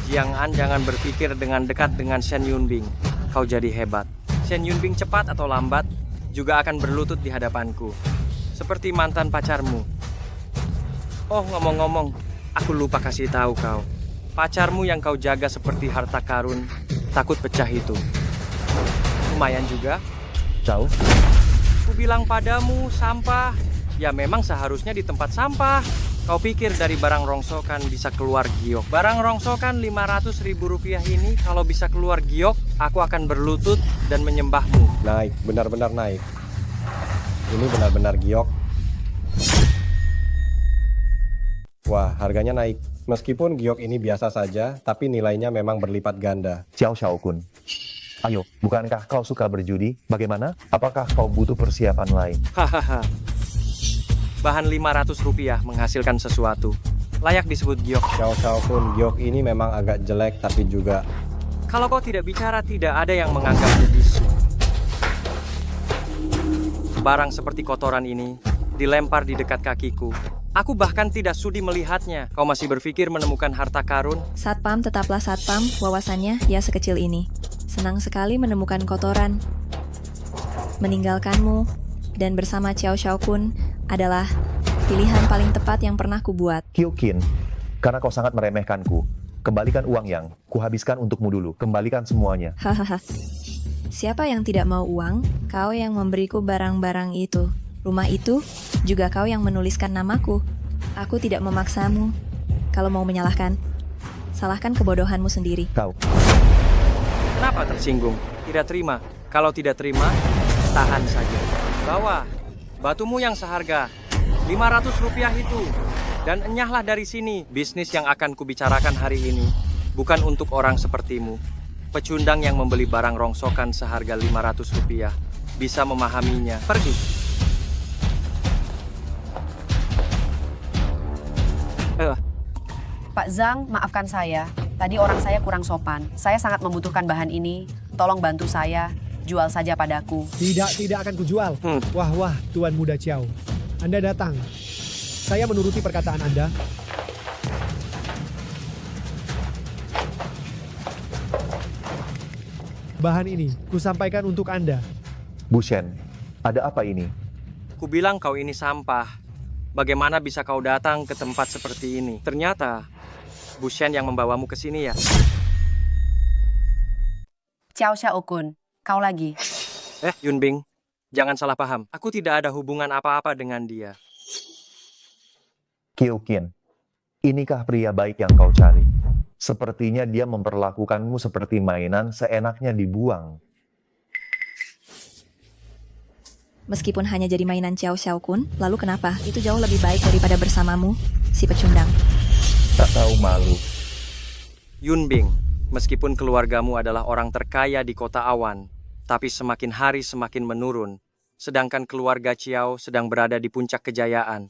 Jiang An, jangan berpikir dengan dekat dengan Shen Yunbing. Kau jadi hebat. Shen Yunbing cepat atau lambat juga akan berlutut di hadapanku. Seperti mantan pacarmu. Oh, ngomong-ngomong, aku lupa kasih tahu kau. Pacarmu yang kau jaga seperti harta karun, takut pecah itu. Lumayan juga. Chow? Ku bilang padamu, sampah. Ya memang seharusnya di tempat sampah. Kau pikir dari barang rongsokan bisa keluar giok? Barang rongsokan 500.000 rupiah ini kalau bisa keluar giok, aku akan berlutut dan menyembahmu. Naik, benar-benar naik. Ini benar-benar giok. Wah, harganya naik. Meskipun giok ini biasa saja, tapi nilainya memang berlipat ganda. Chow Chow Kun, ayo, bukankah kau suka berjudi? Bagaimana? Apakah kau butuh persiapan lain? Hahaha. Bahan 500 rupiah menghasilkan sesuatu. Layak disebut giok. Chow Chow Kun, giok ini memang agak jelek, tapi juga... Kalau kau tidak bicara, tidak ada yang menganggapmu bisu. Barang seperti kotoran ini dilempar di dekat kakiku. Aku bahkan tidak sudi melihatnya. Kau masih berpikir menemukan harta karun? Satpam tetaplah satpam, wawasannya ya sekecil ini. Senang sekali menemukan kotoran. Meninggalkanmu dan bersama Chow Chow Kun adalah pilihan paling tepat yang pernah kubuat. Kyokin, karena kau sangat meremehkanku. Kembalikan uang yang kuhabiskan untukmu dulu. Kembalikan semuanya. Hahaha. Siapa yang tidak mau uang? Kau yang memberiku barang-barang itu. Rumah itu juga kau yang menuliskan namaku. Aku tidak memaksamu. Kalau mau menyalahkan, salahkan kebodohanmu sendiri. Kau. Kenapa tersinggung? Tidak terima. Kalau tidak terima, tahan saja. Bawa batumu yang seharga 500 rupiah itu dan enyahlah dari sini. Bisnis yang akan kubicarakan hari ini bukan untuk orang sepertimu. Pecundang yang membeli barang rongsokan seharga 500 rupiah bisa memahaminya. Pergi. Pak Zhang, maafkan saya. Tadi orang saya kurang sopan. Saya sangat membutuhkan bahan ini. Tolong bantu saya. Jual saja padaku. Tidak akan kujual. Wah, Tuan Muda Chow. Anda datang. Saya menuruti perkataan Anda. Bahan ini, kusampaikan untuk Anda. Bu Shen, ada apa ini? Kubilang kau ini sampah. Bagaimana bisa kau datang ke tempat seperti ini? Ternyata, Bu Shen yang membawamu ke sini ya? Chow Chow Kun, kau lagi. Yunbing, jangan salah paham. Aku tidak ada hubungan apa-apa dengan dia. Kyokin, inikah pria baik yang kau cari? Sepertinya dia memperlakukanmu seperti mainan, seenaknya dibuang. Meskipun hanya jadi mainan Chow Chow Kun, lalu kenapa? Itu jauh lebih baik daripada bersamamu, si pecundang. Tak tahu malu. Yunbing, meskipun keluargamu adalah orang terkaya di kota awan, tapi semakin hari semakin menurun, sedangkan keluarga Chiao sedang berada di puncak kejayaan.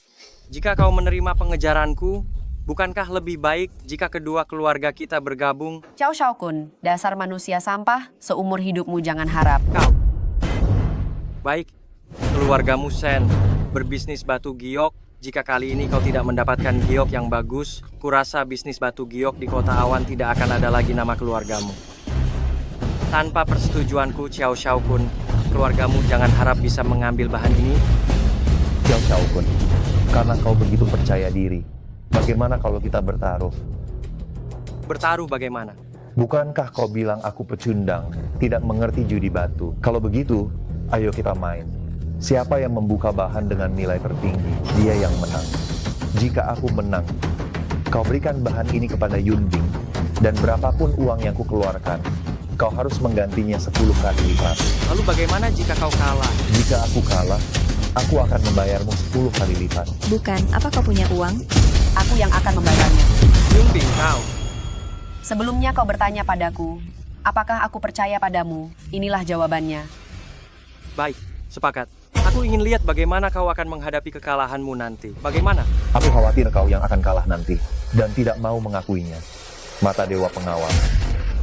Jika kau menerima pengejaranku, bukankah lebih baik jika kedua keluarga kita bergabung? Chow Chow Kun, dasar manusia sampah, seumur hidupmu jangan harap. Kau. Baik, keluargamu Shen, berbisnis batu giok. Jika kali ini kau tidak mendapatkan giok yang bagus, kurasa bisnis batu giok di kota awan tidak akan ada lagi nama keluargamu. Tanpa persetujuanku, Chow Chow Kun, keluargamu jangan harap bisa mengambil bahan ini. Chow Chow Kun, karena kau begitu percaya diri, bagaimana kalau kita bertaruh? Bertaruh bagaimana? Bukankah kau bilang aku pecundang, tidak mengerti judi batu? Kalau begitu, ayo kita main. Siapa yang membuka bahan dengan nilai tertinggi, dia yang menang. Jika aku menang, kau berikan bahan ini kepada Yunbing. Dan berapapun uang yang kukeluarkan, kau harus menggantinya 10 kali lipat. Lalu bagaimana jika kau kalah? Jika aku kalah, aku akan membayarmu 10 kali lipat. Bukan, apa kau punya uang? Aku yang akan membayarnya. Yunbing, kau. Sebelumnya kau bertanya padaku, apakah aku percaya padamu? Inilah jawabannya. Baik, sepakat. Aku ingin lihat bagaimana kau akan menghadapi kekalahanmu nanti. Bagaimana? Aku khawatir kau yang akan kalah nanti, dan tidak mau mengakuinya. Mata Dewa Pengawal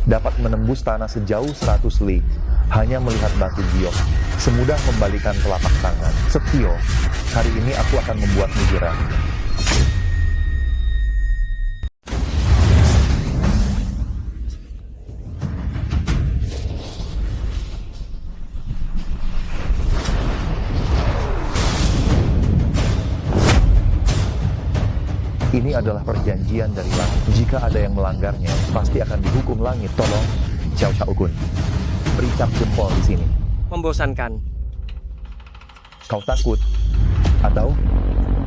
dapat menembus tanah sejauh 100 li, hanya melihat batu giok, semudah membalikan telapak tangan. Setio, hari ini aku akan membuatmu jerah. Ini adalah perjanjian dari langit. Jika ada yang melanggarnya, pasti akan dihukum langit. Tolong, Xiao Shaokun, beri cap jempol di sini. Membosankan. Kau takut? Atau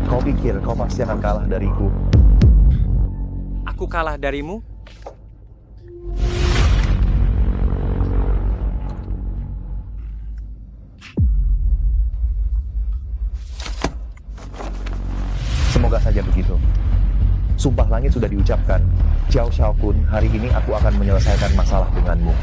kau pikir kau pasti akan kalah dariku? Aku kalah darimu? Semoga saja begitu. Sumpah langit sudah diucapkan. Xiao Shaokun, hari ini aku akan menyelesaikan masalah denganmu.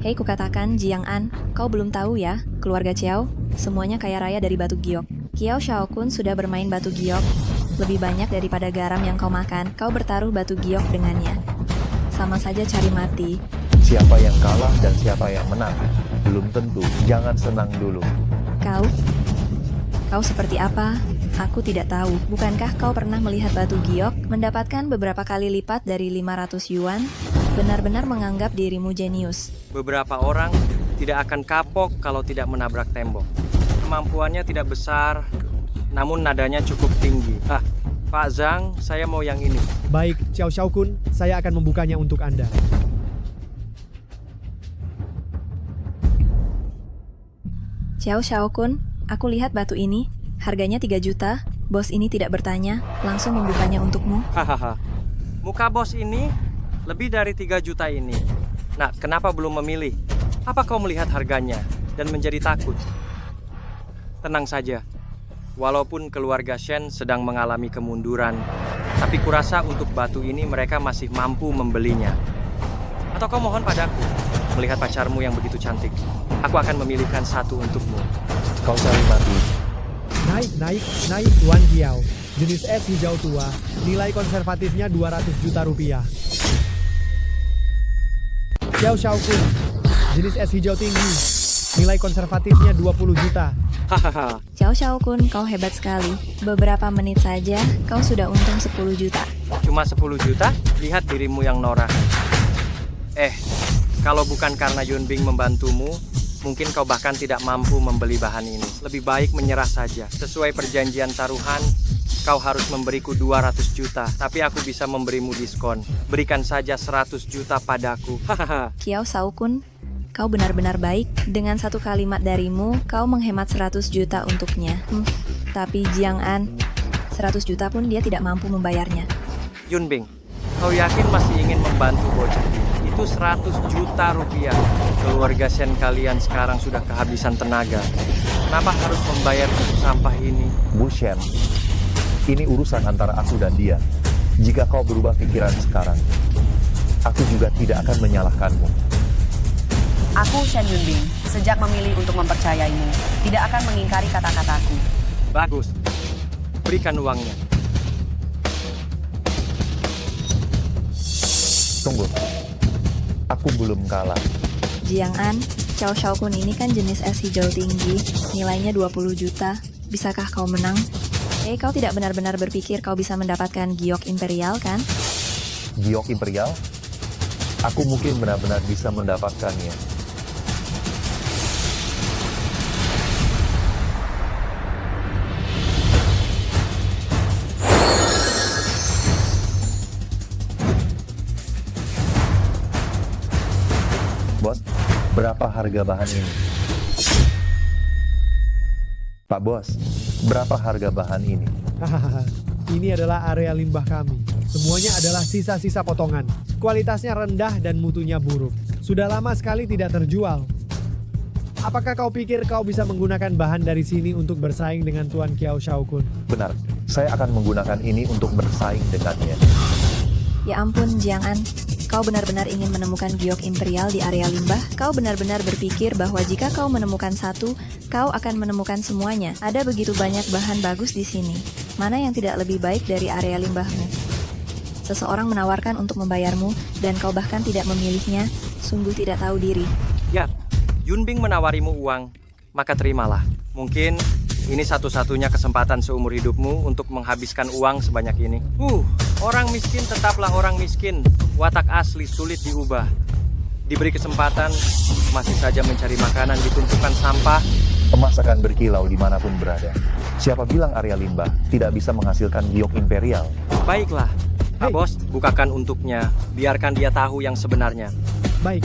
Hei, kukatakan, Jiang An, kau belum tahu ya, keluarga Xiao, semuanya kaya raya dari batu giok. Xiao Shaokun sudah bermain batu giok lebih banyak daripada garam yang kau makan. Kau bertaruh batu giok dengannya. Sama saja cari mati. Siapa yang kalah dan siapa yang menang? Belum tentu. Jangan senang dulu. Kau seperti apa? Aku tidak tahu. Bukankah kau pernah melihat batu giok mendapatkan beberapa kali lipat dari 500 yuan? Benar-benar menganggap dirimu jenius. Beberapa orang tidak akan kapok kalau tidak menabrak tembok. Kemampuannya tidak besar, namun nadanya cukup tinggi. Pak Zhang, saya mau yang ini. Baik, Xiao Shaokun, saya akan membukanya untuk Anda. Xiao Shaokun, aku lihat batu ini, harganya 3 juta, bos ini tidak bertanya, langsung membukanya untukmu. Hahaha, muka bos ini lebih dari 3 juta ini. Nah, kenapa belum memilih? Apa kau melihat harganya dan menjadi takut? Tenang saja, walaupun keluarga Shen sedang mengalami kemunduran, tapi kurasa untuk batu ini mereka masih mampu membelinya. Atau kau mohon padaku, melihat pacarmu yang begitu cantik, aku akan memilihkan satu untukmu. Kau cari mati. Naik, Tuan Xiao. Jenis es hijau tua, nilai konservatifnya 200 juta rupiah. Xiao Shaokun, jenis es hijau tinggi, nilai konservatifnya 20 juta. Hahaha. Xiao Shaokun, kau hebat sekali. Beberapa menit saja, kau sudah untung 10 juta. Cuma 10 juta? Lihat dirimu yang norak. Kalau bukan karena Yunbing membantumu, mungkin kau bahkan tidak mampu membeli bahan ini. Lebih baik menyerah saja. Sesuai perjanjian taruhan, kau harus memberiku 200 juta, tapi aku bisa memberimu diskon. Berikan saja 100 juta padaku. Hahaha. Xiao Shaokun, kau benar-benar baik. Dengan satu kalimat darimu, kau menghemat 100 juta untuknya. Tapi Jiang An, 100 juta pun dia tidak mampu membayarnya. Yunbing, kau yakin masih ingin membantu bocah? Itu 100 juta rupiah. Keluarga Shen kalian sekarang sudah kehabisan tenaga. Kenapa harus membayar untuk sampah ini? Bu Shen, ini urusan antara aku dan dia. Jika kau berubah pikiran sekarang, aku juga tidak akan menyalahkanmu. Aku Shen Yunbing, sejak memilih untuk mempercayaimu, tidak akan mengingkari kata-kataku. Bagus. Berikan uangnya. Tunggu. Aku belum kalah. Jiang An, Xiao Shaokun ini kan jenis es hijau tinggi, nilainya 20 juta. Bisakah kau menang? Kau tidak benar-benar berpikir kau bisa mendapatkan giok imperial, kan? Giok imperial? Aku mungkin benar-benar bisa mendapatkannya. Bos, berapa harga bahan ini? Pak Bos, berapa harga bahan ini? Hahaha, ini adalah area limbah kami. Semuanya adalah sisa-sisa potongan. Kualitasnya rendah dan mutunya buruk. Sudah lama sekali tidak terjual. Apakah kau pikir kau bisa menggunakan bahan dari sini untuk bersaing dengan Tuan Kiao Shao Kun? Benar, saya akan menggunakan ini untuk bersaing dengannya. Ya ampun, Jiang An. Kau benar-benar ingin menemukan giok imperial di area limbah? Kau benar-benar berpikir bahwa jika kau menemukan satu, kau akan menemukan semuanya. Ada begitu banyak bahan bagus di sini. Mana yang tidak lebih baik dari area limbahmu? Seseorang menawarkan untuk membayarmu, dan kau bahkan tidak memilihnya. Sungguh tidak tahu diri. Ya, Yunbing menawarimu uang, maka terimalah. Mungkin ini satu-satunya kesempatan seumur hidupmu untuk menghabiskan uang sebanyak ini. Orang miskin tetaplah orang miskin. Watak asli sulit diubah. Diberi kesempatan, masih saja mencari makanan di tumpukan sampah. Emas akan berkilau dimanapun berada. Siapa bilang area limbah tidak bisa menghasilkan giok imperial? Baiklah, Pak Bos, bukakan untuknya. Biarkan dia tahu yang sebenarnya. Baik.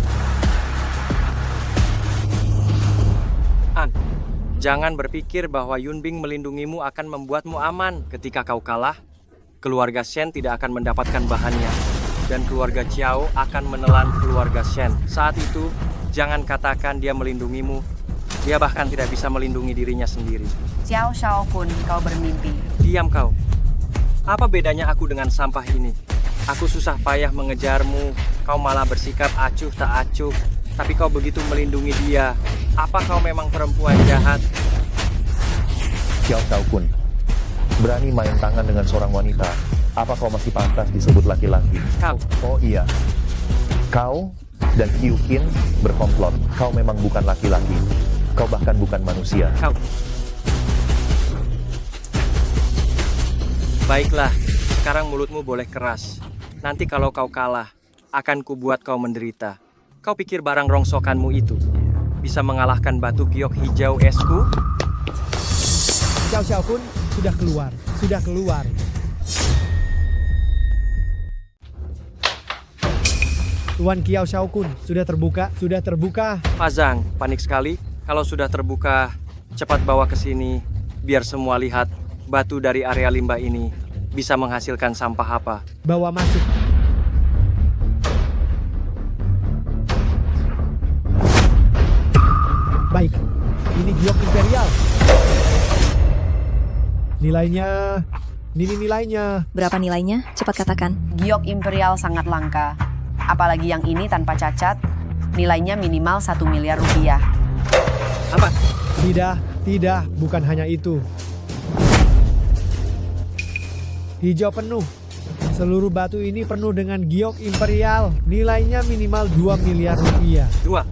An, jangan berpikir bahwa Yunbing melindungimu akan membuatmu aman. Ketika kau kalah, keluarga Shen tidak akan mendapatkan bahannya. Dan keluarga Chiao akan menelan keluarga Shen. Saat itu, jangan katakan dia melindungimu. Dia bahkan tidak bisa melindungi dirinya sendiri. Xiao Shao Kun, kau bermimpi. Diam kau. Apa bedanya aku dengan sampah ini? Aku susah payah mengejarmu. Kau malah bersikap acuh tak acuh. Tapi kau begitu melindungi dia. Apa kau memang perempuan jahat? Kiao Shao Kun, berani main tangan dengan seorang wanita. Apa kau masih pantas disebut laki-laki? Kau. Oh iya. Kau dan Qiu Qin berkomplot. Kau memang bukan laki-laki. Kau bahkan bukan manusia. Kau. Baiklah, sekarang mulutmu boleh keras. Nanti kalau kau kalah, akan kubuat kau menderita. Kau pikir barang rongsokanmu itu bisa mengalahkan batu giok hijau esku? Kiao Shao Kun sudah keluar. Sudah keluar. Tuan Kiao Shao Kun sudah terbuka. Sudah terbuka. Fazang, panik sekali. Kalau sudah terbuka, cepat bawa ke sini. Biar semua lihat batu dari area limbah ini bisa menghasilkan sampah apa. Bawa masuk. Baik, ini giok imperial. Nilainya, ini nilainya. Berapa nilainya? Cepat katakan. Giok imperial sangat langka. Apalagi yang ini tanpa cacat, nilainya minimal 1 miliar rupiah. Apa? Tidak, bukan hanya itu. Hijau penuh. Seluruh batu ini penuh dengan giok imperial. Nilainya minimal 2 miliar rupiah. 2.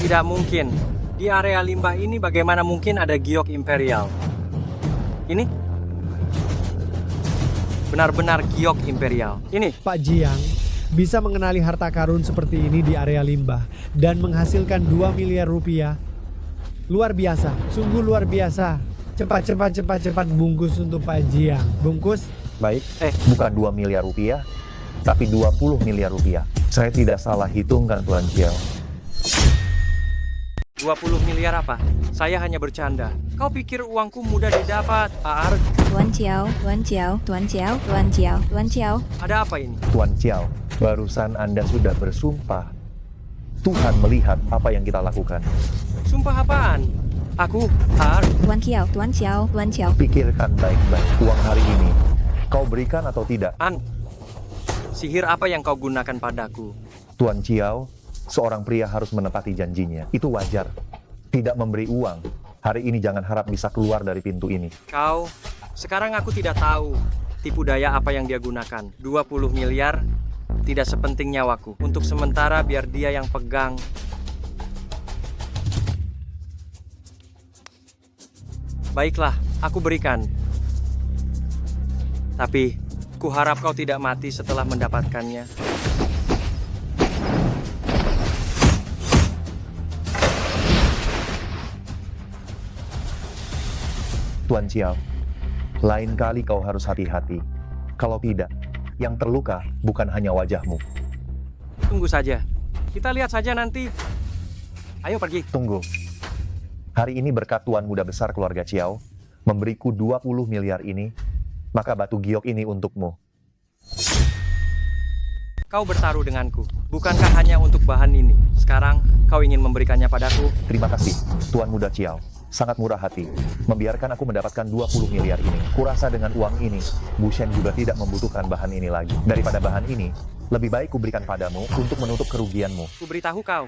Tidak mungkin. Di area limbah ini bagaimana mungkin ada giok imperial? Ini? Benar-benar giok imperial. Ini? Pak Jiang bisa mengenali harta karun seperti ini di area limbah dan menghasilkan 2 miliar rupiah. Luar biasa, sungguh luar biasa. Cepat bungkus untuk Pak Jiang. Bungkus. Baik. Bukan 2 miliar rupiah, tapi 20 miliar rupiah. Saya tidak salah hitungkan Tuan Chiao. 20 miliar apa? Saya hanya bercanda. Kau pikir uangku mudah didapat, Ar? Tuan Chiao, Tuan Chiao, Tuan Chiao, Tuan Chiao, Tuan Chiao. Ada apa ini? Tuan Chiao, barusan Anda sudah bersumpah. Tuhan melihat apa yang kita lakukan. Sumpah apaan? Aku, Ar. Tuan Chiao, Tuan Chiao, Tuan Chiao. Pikirkan baik-baik uang hari ini. Kau berikan atau tidak? An, sihir apa yang kau gunakan padaku? Tuan Chiao, seorang pria harus menepati janjinya. Itu wajar. Tidak memberi uang. Hari ini jangan harap bisa keluar dari pintu ini. Kau, sekarang aku tidak tahu tipu daya apa yang dia gunakan. 20 miliar tidak sepenting nyawaku. Untuk sementara biar dia yang pegang. Baiklah, aku berikan. Tapi, kuharap kau tidak mati setelah mendapatkannya. Tuan Chiao, lain kali kau harus hati-hati. Kalau tidak, yang terluka bukan hanya wajahmu. Tunggu saja. Kita lihat saja nanti. Ayo pergi. Tunggu. Hari ini berkat Tuan Muda Besar keluarga Chiao, memberiku 20 miliar ini, maka batu giok ini untukmu. Kau bertaruh denganku, bukankah hanya untuk bahan ini? Sekarang, kau ingin memberikannya padaku? Terima kasih, Tuan Muda Chiao. Sangat murah hati, membiarkan aku mendapatkan 20 miliar ini. Kurasa dengan uang ini, Bu Shen juga tidak membutuhkan bahan ini lagi. Daripada bahan ini, lebih baik kuberikan padamu untuk menutup kerugianmu. Kuberitahu kau,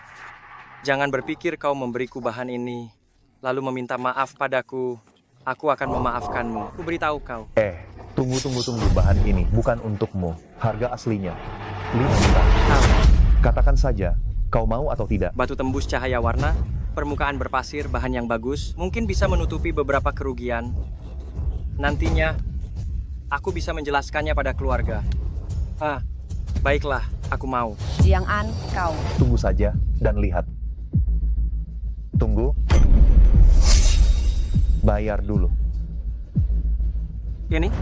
jangan berpikir kau memberiku bahan ini, lalu meminta maaf padaku. Aku akan memaafkanmu. Kuberitahu kau. Tunggu, bahan ini bukan untukmu. Harga aslinya 5 juta. Katakan saja, kau mau atau tidak? Batu tembus cahaya warna, permukaan berpasir, bahan yang bagus, mungkin bisa menutupi beberapa kerugian. Nantinya, aku bisa menjelaskannya pada keluarga. Baiklah, aku mau. Jiang An, kau. Tunggu saja dan lihat. Tunggu. Bayar dulu. Ini?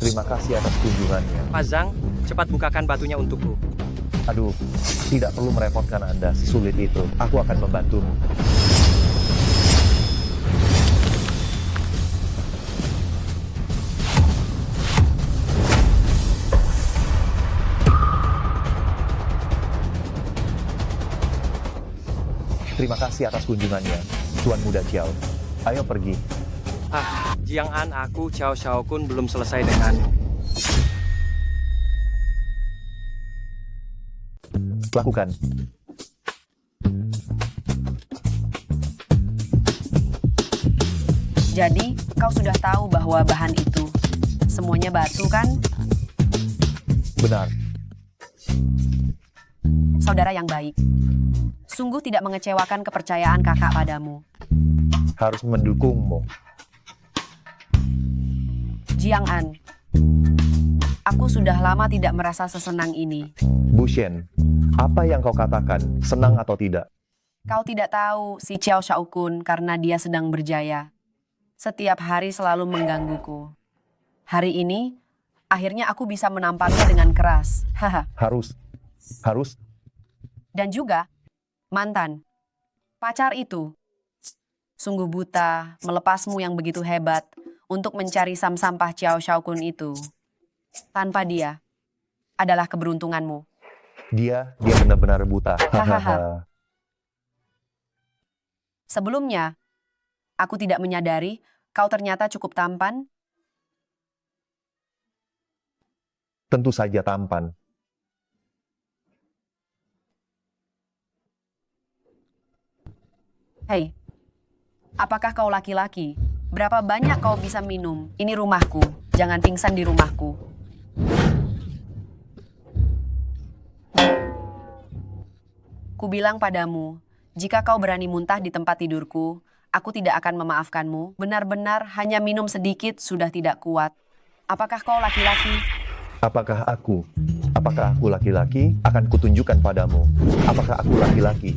Terima kasih atas kunjungannya. Pak Zhang, cepat bukakan batunya untukku. Aduh, tidak perlu merepotkan Anda sesulit itu. Aku akan membantumu. Terima kasih atas kunjungannya, Tuan Muda Chiao. Ayo pergi. Jiang An, aku Cao Xiaokun belum selesai denganmu. Lakukan. Jadi, kau sudah tahu bahwa bahan itu semuanya batu kan? Benar. Saudara yang baik. Sungguh tidak mengecewakan kepercayaan kakak padamu. Harus mendukungmu. Jiang An, aku sudah lama tidak merasa sesenang ini. Bu Shen, apa yang kau katakan, senang atau tidak? Kau tidak tahu si Cao Xiaokun karena dia sedang berjaya. Setiap hari selalu menggangguku. Hari ini, akhirnya aku bisa menampaknya dengan keras. Harus. Dan juga, mantan, pacar itu. Sungguh buta, melepasmu yang begitu hebat untuk mencari sampah Cao Xiaokun itu. Tanpa dia, adalah keberuntunganmu. Dia benar-benar buta. Sebelumnya, aku tidak menyadari kau ternyata cukup tampan. Tentu saja tampan. Hei, apakah kau laki-laki? Berapa banyak kau bisa minum? Ini rumahku, jangan pingsan di rumahku. Kubilang padamu, jika kau berani muntah di tempat tidurku, aku tidak akan memaafkanmu. Benar-benar hanya minum sedikit sudah tidak kuat. Apakah kau laki-laki? Apakah aku laki-laki? Akan kutunjukkan padamu. Apakah aku laki-laki?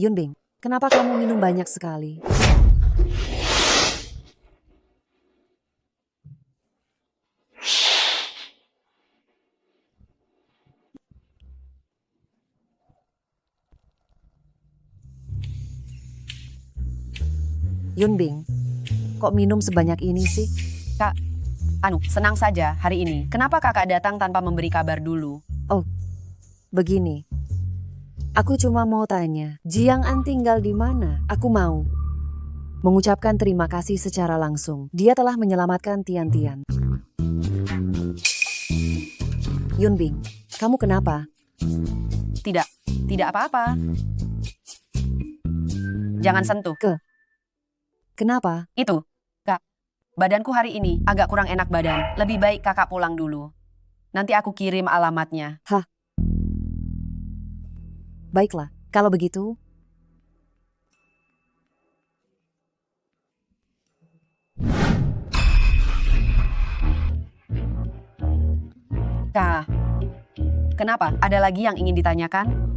Yunbing, kenapa kamu minum banyak sekali? Yunbing, kok minum sebanyak ini sih? Kak, senang saja hari ini. Kenapa kakak datang tanpa memberi kabar dulu? Oh, begini. Aku cuma mau tanya, Jiang An tinggal di mana? Aku mau mengucapkan terima kasih secara langsung. Dia telah menyelamatkan Tian-Tian. Yunbing, kamu kenapa? Tidak apa-apa. Jangan sentuh. Kenapa? Itu, Kak. Badanku hari ini agak kurang enak badan. Lebih baik kakak pulang dulu. Nanti aku kirim alamatnya. Baiklah, kalau begitu. Kak, kenapa? Ada lagi yang ingin ditanyakan?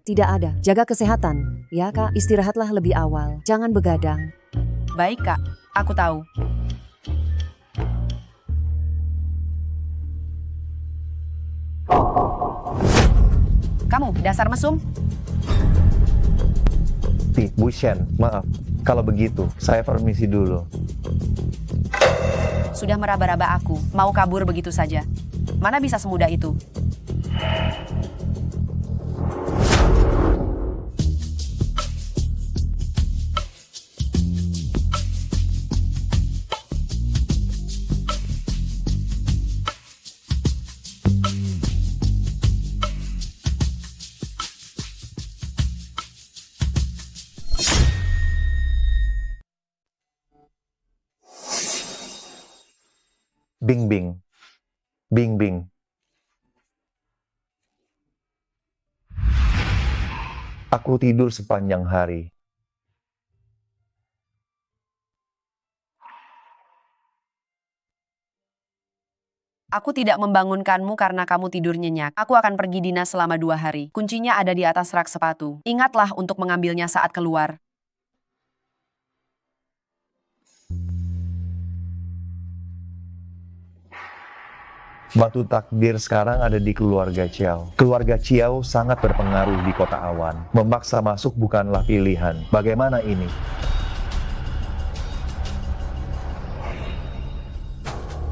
tidak ada. Jaga kesehatan. Ya Kak, istirahatlah lebih awal. Jangan begadang. Baik, Kak. Aku tahu. Kamu, dasar mesum. Bu Shen, maaf. Kalau begitu, saya permisi dulu. Sudah meraba-raba aku, mau kabur begitu saja. Mana bisa semudah itu? Bing bing. Bing bing. Aku tidur sepanjang hari. Aku tidak membangunkanmu karena kamu tidur nyenyak. Aku akan pergi dinas selama 2 hari. Kuncinya ada di atas rak sepatu. Ingatlah untuk mengambilnya saat keluar. Batu takdir sekarang ada di keluarga Chiao. Keluarga Chiao sangat berpengaruh di kota awan. Memaksa masuk bukanlah pilihan. Bagaimana ini?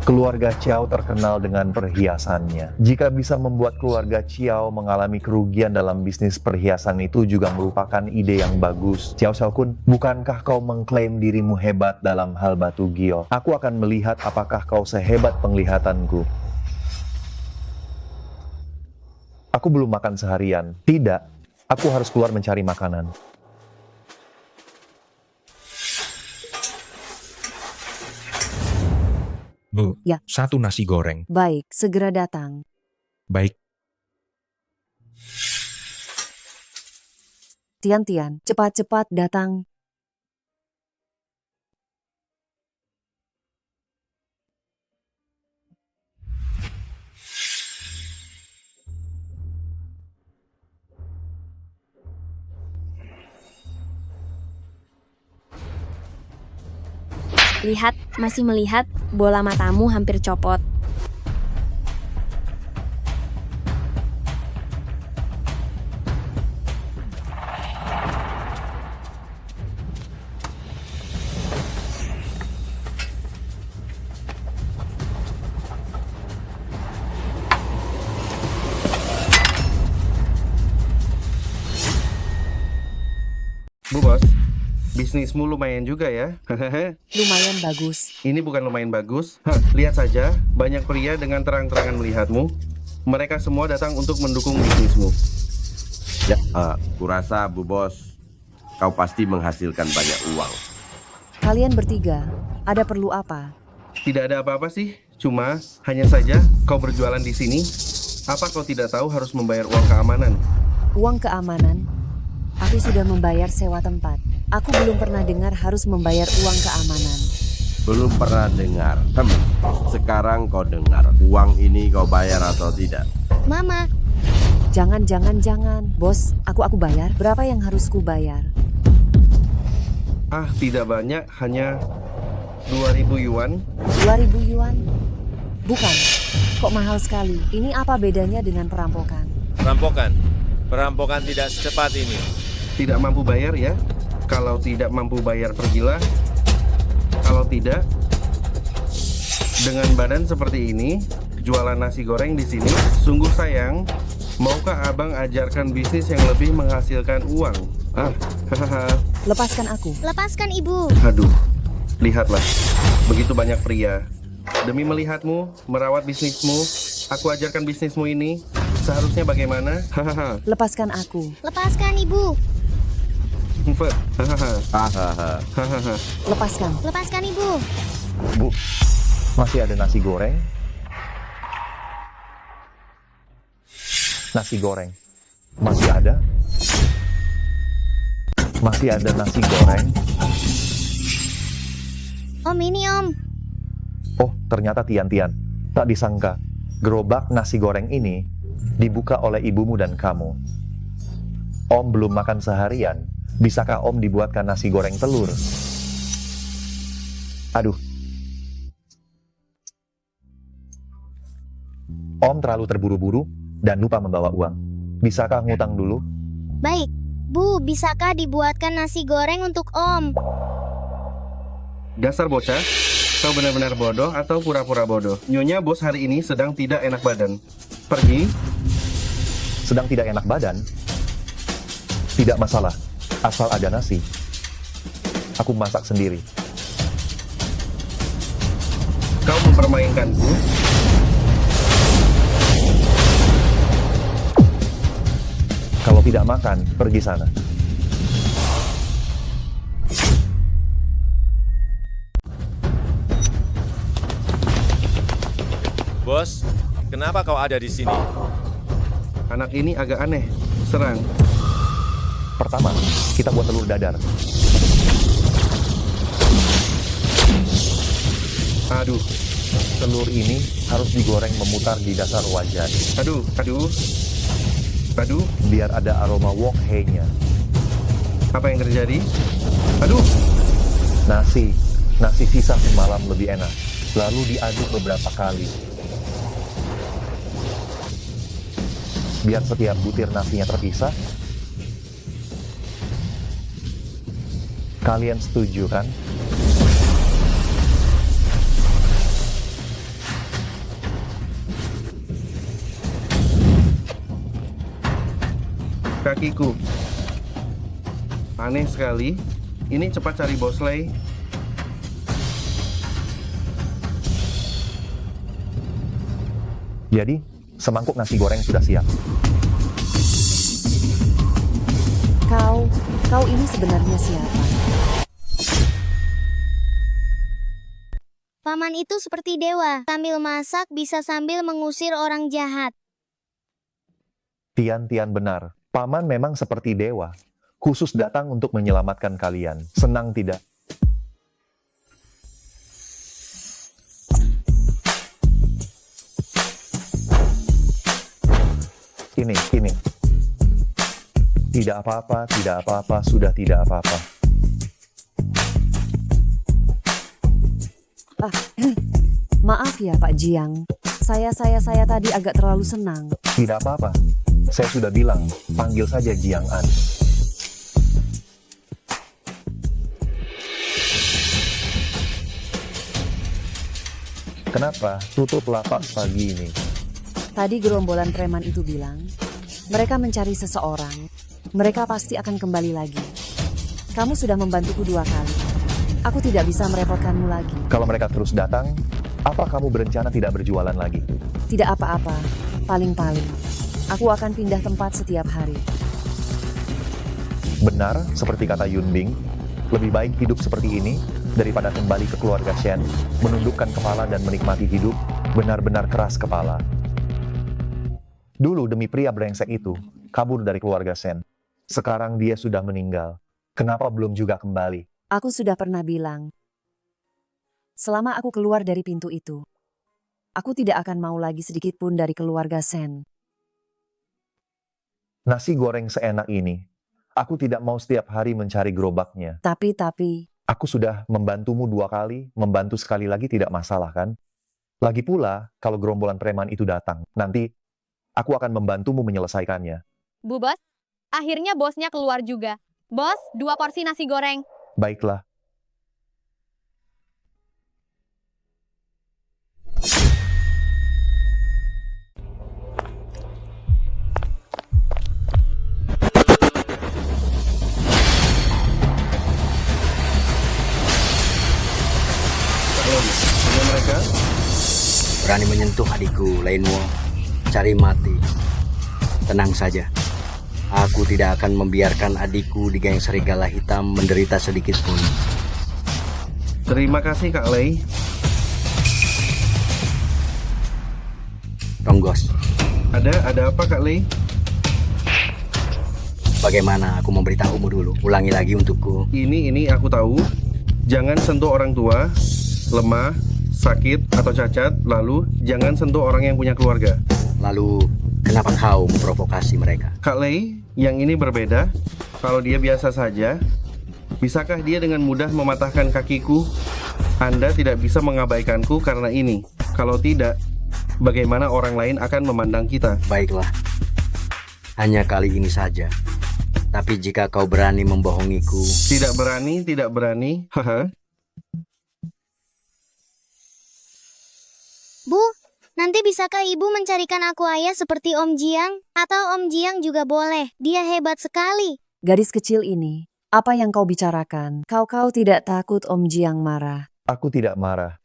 Keluarga Chiao terkenal dengan perhiasannya. Jika bisa membuat keluarga Chiao mengalami kerugian dalam bisnis perhiasan itu juga merupakan ide yang bagus. Chiao Xiaokun, bukankah kau mengklaim dirimu hebat dalam hal batu gio? Aku akan melihat apakah kau sehebat penglihatanku. Aku belum makan seharian. Tidak, aku harus keluar mencari makanan. Bu, Ya. 1 nasi goreng. Baik, segera datang. Baik. Tian, cepat-cepat datang. Lihat, masih melihat, bola matamu hampir copot. Bu Bos, bisnismu lumayan juga ya. Lumayan bagus. Ini bukan lumayan bagus. Lihat saja, banyak pria dengan terang-terangan melihatmu. Mereka semua datang untuk mendukung bisnismu. Ya, kurasa Bu Bos, kau pasti menghasilkan banyak uang. Kalian bertiga, ada perlu apa? Tidak ada apa-apa sih, cuma hanya saja kau berjualan di sini. Apa kau tidak tahu harus membayar uang keamanan? Uang keamanan? Aku sudah membayar sewa tempat. Aku belum pernah dengar harus membayar uang keamanan. Belum pernah dengar. Sekarang kau dengar. Uang ini kau bayar atau tidak? Mama. Jangan. Bos, aku bayar. Berapa yang harus ku bayar? Tidak banyak, hanya 2.000 yuan. 2.000 yuan? Bukan. Kok mahal sekali? Ini apa bedanya dengan perampokan? Perampokan tidak secepat ini. Tidak mampu bayar ya? Kalau tidak mampu bayar pergilah. Kalau tidak, dengan badan seperti ini, jualan nasi goreng di sini, sungguh sayang. Maukah abang ajarkan bisnis yang lebih menghasilkan uang? Lepaskan aku. Lepaskan ibu. Aduh, lihatlah, begitu banyak pria. Demi melihatmu, merawat bisnismu, aku ajarkan bisnismu ini. Seharusnya bagaimana? Lepaskan aku. Lepaskan ibu. Lepaskan. Lepaskan ibu. Bu, masih ada nasi goreng? Nasi goreng. Masih ada? Masih ada nasi goreng? Om, ini om. Oh, ternyata Tian. Tak disangka, gerobak nasi goreng ini dibuka oleh ibumu dan kamu. Om belum makan seharian. Bisakah Om dibuatkan nasi goreng telur? Aduh. Om terlalu terburu-buru dan lupa membawa uang. Bisakah ngutang dulu? Baik. Bu, bisakah dibuatkan nasi goreng untuk Om? Dasar bocah, kau benar-benar bodoh atau pura-pura bodoh. Nyonya bos hari ini sedang tidak enak badan. Pergi. Sedang tidak enak badan? Tidak masalah, asal ada nasi. Aku masak sendiri. Kau mempermainkanku? Kalau tidak makan, pergi sana. Bos, kenapa kau ada di sini? Anak ini agak aneh. Serang. Pertama, kita buat telur dadar. Aduh. Telur ini harus digoreng memutar di dasar wajan. Aduh. Biar ada aroma wok hei-nya. Apa yang terjadi? Aduh. Nasi sisa semalam lebih enak. Lalu diaduk beberapa kali. Biar setiap butir nasinya terpisah. Kalian setuju kan? Kakiku. Aneh sekali. Ini cepat cari Bosley. Jadi, semangkuk nasi goreng sudah siap. Kau ini sebenarnya siapa? Paman itu seperti dewa. Sambil masak bisa sambil mengusir orang jahat. Tian benar. Paman memang seperti dewa. Khusus datang untuk menyelamatkan kalian. Senang tidak? Ini. Tidak apa-apa, sudah tidak apa-apa. Maaf ya Pak Jiang. Saya tadi agak terlalu senang. Tidak apa-apa. Saya sudah bilang, panggil saja Jiang An. Kenapa tutup lapak pagi ini? Tadi gerombolan preman itu bilang, mereka mencari seseorang. Mereka pasti akan kembali lagi. Kamu sudah membantuku 2 kali. Aku tidak bisa merepotkanmu lagi. Kalau mereka terus datang, apa kamu berencana tidak berjualan lagi? Tidak apa-apa. Paling-paling. Aku akan pindah tempat setiap hari. Benar, seperti kata Yun Bing, lebih baik hidup seperti ini daripada kembali ke keluarga Shen, menundukkan kepala dan menikmati hidup, benar-benar keras kepala. Dulu demi pria brengsek itu, kabur dari keluarga Shen. Sekarang dia sudah meninggal. Kenapa belum juga kembali? Aku sudah pernah bilang, selama aku keluar dari pintu itu, aku tidak akan mau lagi sedikit pun dari keluarga Shen. Nasi goreng seenak ini, aku tidak mau setiap hari mencari gerobaknya. Tapi... Aku sudah membantumu 2 kali, membantu sekali lagi tidak masalah kan? Lagi pula, kalau gerombolan preman itu datang, nanti aku akan membantumu menyelesaikannya. Bu Bos, akhirnya bosnya keluar juga. Bos, 2 porsi nasi goreng. Baiklah. Mereka berani menyentuh adikku, Lainwo. Cari mati. Tenang saja. Aku tidak akan membiarkan adikku di geng serigala hitam menderita sedikit pun. Terima kasih Kak Lei. Ronggos. Ada apa Kak Lei? Bagaimana aku memberitahumu dulu? Ulangi lagi untukku. Ini aku tahu. Jangan sentuh orang tua, lemah, sakit, atau cacat. Lalu, jangan sentuh orang yang punya keluarga. Lalu, kenapa kau memprovokasi mereka? Kak Lei, Yang ini berbeda. Kalau dia biasa saja, bisakah dia dengan mudah mematahkan kakiku? Anda tidak bisa mengabaikanku karena ini. Kalau tidak, bagaimana orang lain akan memandang kita? Baiklah, hanya kali ini saja. Tapi jika kau berani membohongiku... Tidak berani. Haha. Bu, nanti bisakah ibu mencarikan aku ayah seperti Om Jiang? Atau Om Jiang juga boleh, dia hebat sekali. Gadis kecil ini, apa yang kau bicarakan? Kau tidak takut Om Jiang marah? Aku tidak marah.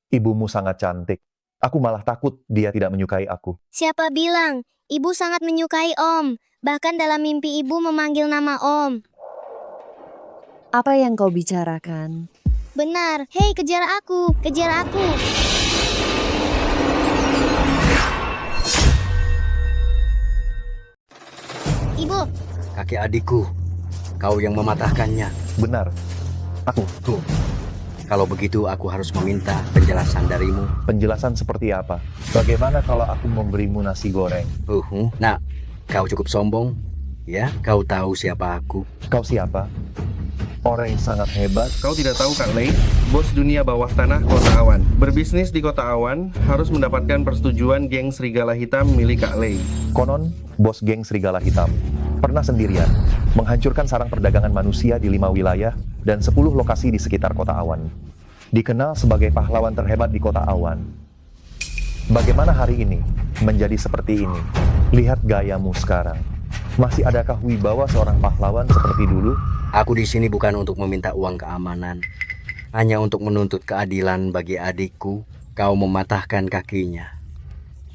Ibumu sangat cantik. Aku malah takut dia tidak menyukai aku. Siapa bilang? Ibu sangat menyukai Om. Bahkan dalam mimpi ibu memanggil nama Om. Apa yang kau bicarakan? Benar. Hei, kejar aku. Kejar aku. Ibu. Kakek adikku, kau yang mematahkannya. Benar. Aku. Tuh. Kalau begitu aku harus meminta penjelasan darimu. Penjelasan seperti apa? Bagaimana kalau aku memberimu nasi goreng? Nah, kau cukup sombong. Ya, kau tahu siapa aku. Kau siapa? Orang yang sangat hebat. Kau tidak tahu Kak Lei, bos dunia bawah tanah Kota Awan. Berbisnis di Kota Awan harus mendapatkan persetujuan geng Serigala Hitam milik Kak Lei. Konon, bos geng Serigala Hitam pernah sendirian menghancurkan sarang perdagangan manusia di 5 wilayah dan 10 lokasi di sekitar Kota Awan. Dikenal sebagai pahlawan terhebat di Kota Awan. Bagaimana hari ini menjadi seperti ini? Lihat gayamu sekarang. Masih adakah wibawa seorang pahlawan seperti dulu? Aku di sini bukan untuk meminta uang keamanan. Hanya untuk menuntut keadilan bagi adikku. Kau mematahkan kakinya.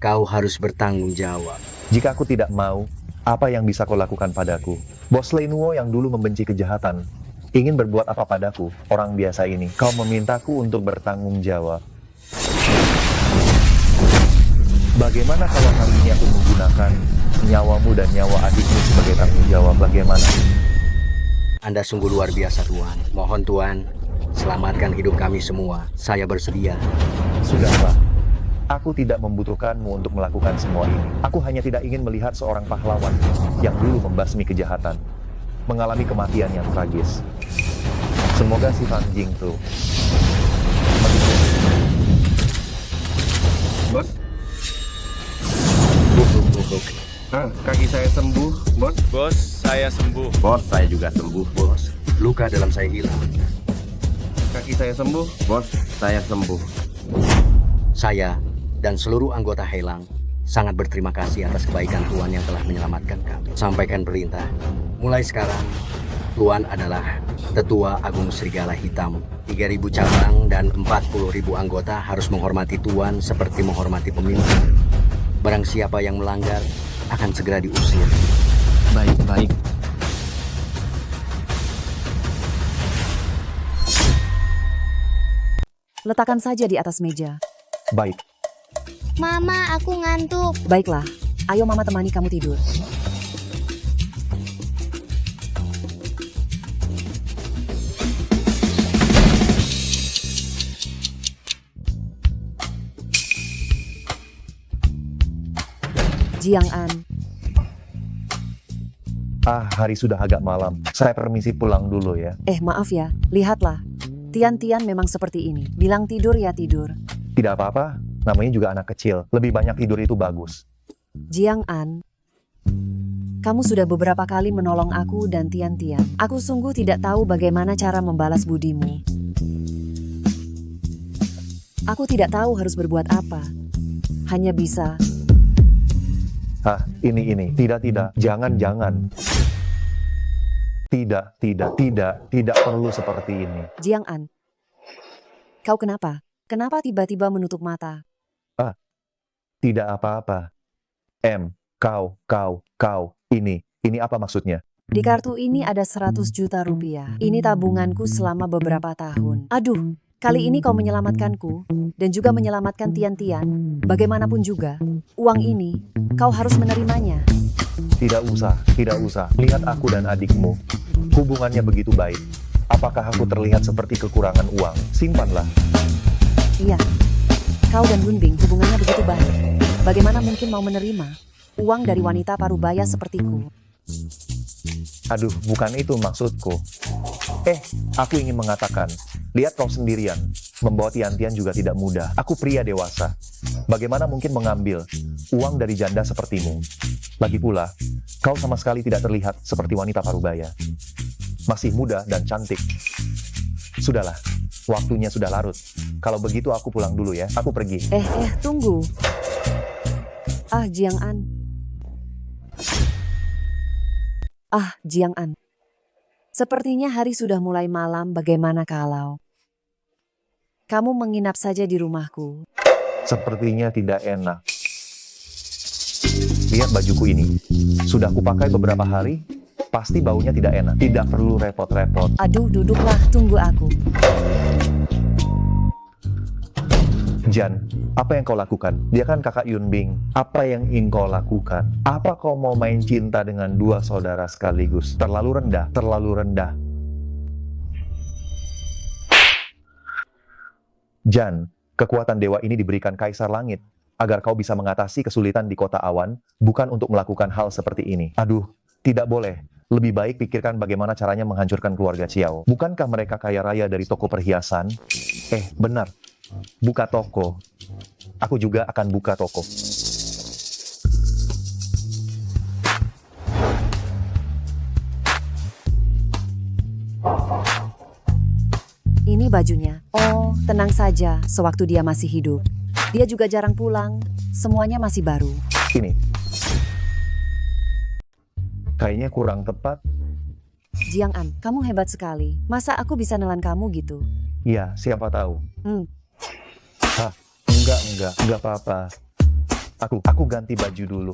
Kau harus bertanggung jawab. Jika aku tidak mau, apa yang bisa kau lakukan padaku? Bos Lei Nuo yang dulu membenci kejahatan, ingin berbuat apa padaku, orang biasa ini? Kau memintaku untuk bertanggung jawab. Bagaimana kalau hari ini aku menggunakan nyawamu dan nyawa adikmu sebagai tanggung jawab? Bagaimana? Anda sungguh luar biasa, Tuan. Mohon Tuan, selamatkan hidup kami semua. Saya bersedia. Sudahlah. Aku tidak membutuhkanmu untuk melakukan semua ini. Aku hanya tidak ingin melihat seorang pahlawan yang dulu membasmi kejahatan mengalami kematian yang tragis. Semoga si Fang Jing tuh Bos? Kaki saya sembuh, bos. Bos, saya sembuh. Bos, saya juga sembuh, bos. Luka dalam saya hilang. Kaki saya sembuh. Bos, saya sembuh. Saya dan seluruh anggota Helang sangat berterima kasih atas kebaikan Tuan yang telah menyelamatkan kami. Sampaikan perintah. Mulai sekarang, Tuan adalah Tetua Agung Serigala Hitam. 3.000 cabang dan 40.000 anggota harus menghormati Tuan seperti menghormati pemimpin. Barang siapa yang melanggar akan segera diusir. Baik. Letakkan saja di atas meja. Baik. Mama, aku ngantuk. Baiklah, ayo Mama temani kamu tidur. Jiang An. Hari sudah agak malam. Saya permisi pulang dulu ya. Maaf ya, lihatlah. Tian-Tian memang seperti ini. Bilang tidur ya tidur. Tidak apa-apa, namanya juga anak kecil. Lebih banyak tidur itu bagus. Jiang An, kamu sudah beberapa kali menolong aku dan Tian-Tian. Aku sungguh tidak tahu bagaimana cara membalas budimu. Aku tidak tahu harus berbuat apa. Hanya bisa... Ini. Tidak. Jangan. Tidak perlu seperti ini. Jiang An, kau kenapa? Kenapa tiba-tiba menutup mata? Tidak apa-apa. Kau. Ini apa maksudnya? Di kartu ini ada 100 juta rupiah. Ini tabunganku selama beberapa tahun. Aduh, kali ini kau menyelamatkanku dan juga menyelamatkan Tian-Tian. Bagaimanapun juga, uang ini kau harus menerimanya. Tidak usah. Lihat aku dan adikmu. Hubungannya begitu baik. Apakah aku terlihat seperti kekurangan uang? Simpanlah. Iya, kau dan Hunbing hubungannya begitu baik. Bagaimana mungkin mau menerima uang dari wanita parubaya sepertiku? Aduh, bukan itu maksudku. Aku ingin mengatakan, lihat kau sendirian. Membawa Tian-Tian juga tidak mudah. Aku pria dewasa. Bagaimana mungkin mengambil uang dari janda sepertimu? Lagi pula, kau sama sekali tidak terlihat seperti wanita parubaya. Masih muda dan cantik. Sudahlah, waktunya sudah larut. Kalau begitu aku pulang dulu ya. Aku pergi. Tunggu. Jiang An. Jiang An. Sepertinya hari sudah mulai malam. Bagaimana kalau kamu menginap saja di rumahku? Sepertinya tidak enak. Lihat bajuku ini. Sudah kupakai beberapa hari. Pasti baunya tidak enak. Tidak perlu repot-repot. Aduh, duduklah. Tunggu aku. Jan, apa yang kau lakukan? Dia kan kakak Yun Bing. Apa yang ingin kau lakukan? Apa kau mau main cinta dengan dua saudara sekaligus? Terlalu rendah, terlalu rendah. Jan, kekuatan dewa ini diberikan Kaisar Langit, agar kau bisa mengatasi kesulitan di kota awan, bukan untuk melakukan hal seperti ini. Aduh, tidak boleh. Lebih baik pikirkan bagaimana caranya menghancurkan keluarga Chiao. Bukankah mereka kaya raya dari toko perhiasan? Benar. Buka toko. Aku juga akan buka toko. Ini bajunya. Oh, tenang saja, sewaktu dia masih hidup. Dia juga jarang pulang, semuanya masih baru. Ini. Kayaknya kurang tepat. Jiang An, kamu hebat sekali. Masa aku bisa nelan kamu gitu? Iya, siapa tahu. Enggak apa-apa. Aku ganti baju dulu.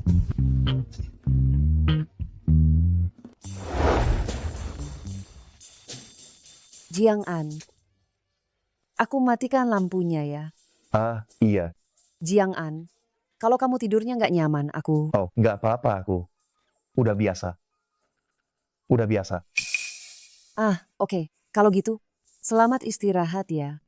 Jiang An, aku matikan lampunya ya. Iya. Jiang An, kalau kamu tidurnya nggak nyaman, aku... Oh, nggak apa-apa aku. Udah biasa. Oke. Kalau gitu, selamat istirahat ya.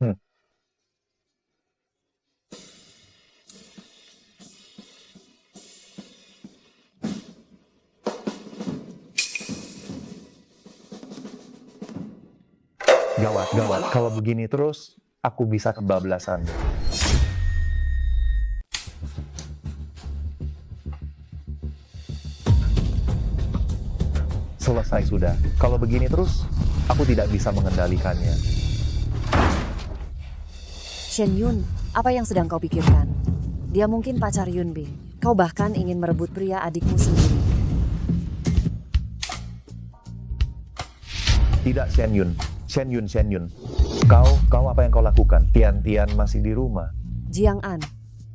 Gawat. Kalau begini terus, aku bisa kebablasan. Selesai sudah. Kalau begini terus, aku tidak bisa mengendalikannya. Shen Yun, apa yang sedang kau pikirkan? Dia mungkin pacar Yun Bing. Kau bahkan ingin merebut pria adikmu sendiri. Tidak, Shen Yun. Kau apa yang kau lakukan? Tian-Tian masih di rumah. Jiang An,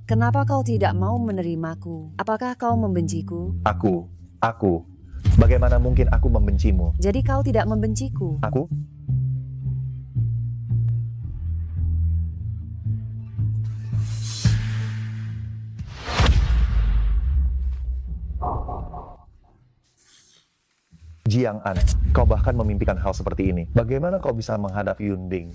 kenapa kau tidak mau menerimaku? Apakah kau membenciku? Aku. Bagaimana mungkin aku membencimu? Jadi kau tidak membenciku? Aku? Jiang An, kau bahkan memimpikan hal seperti ini. Bagaimana kau bisa menghadapi Yun Bing?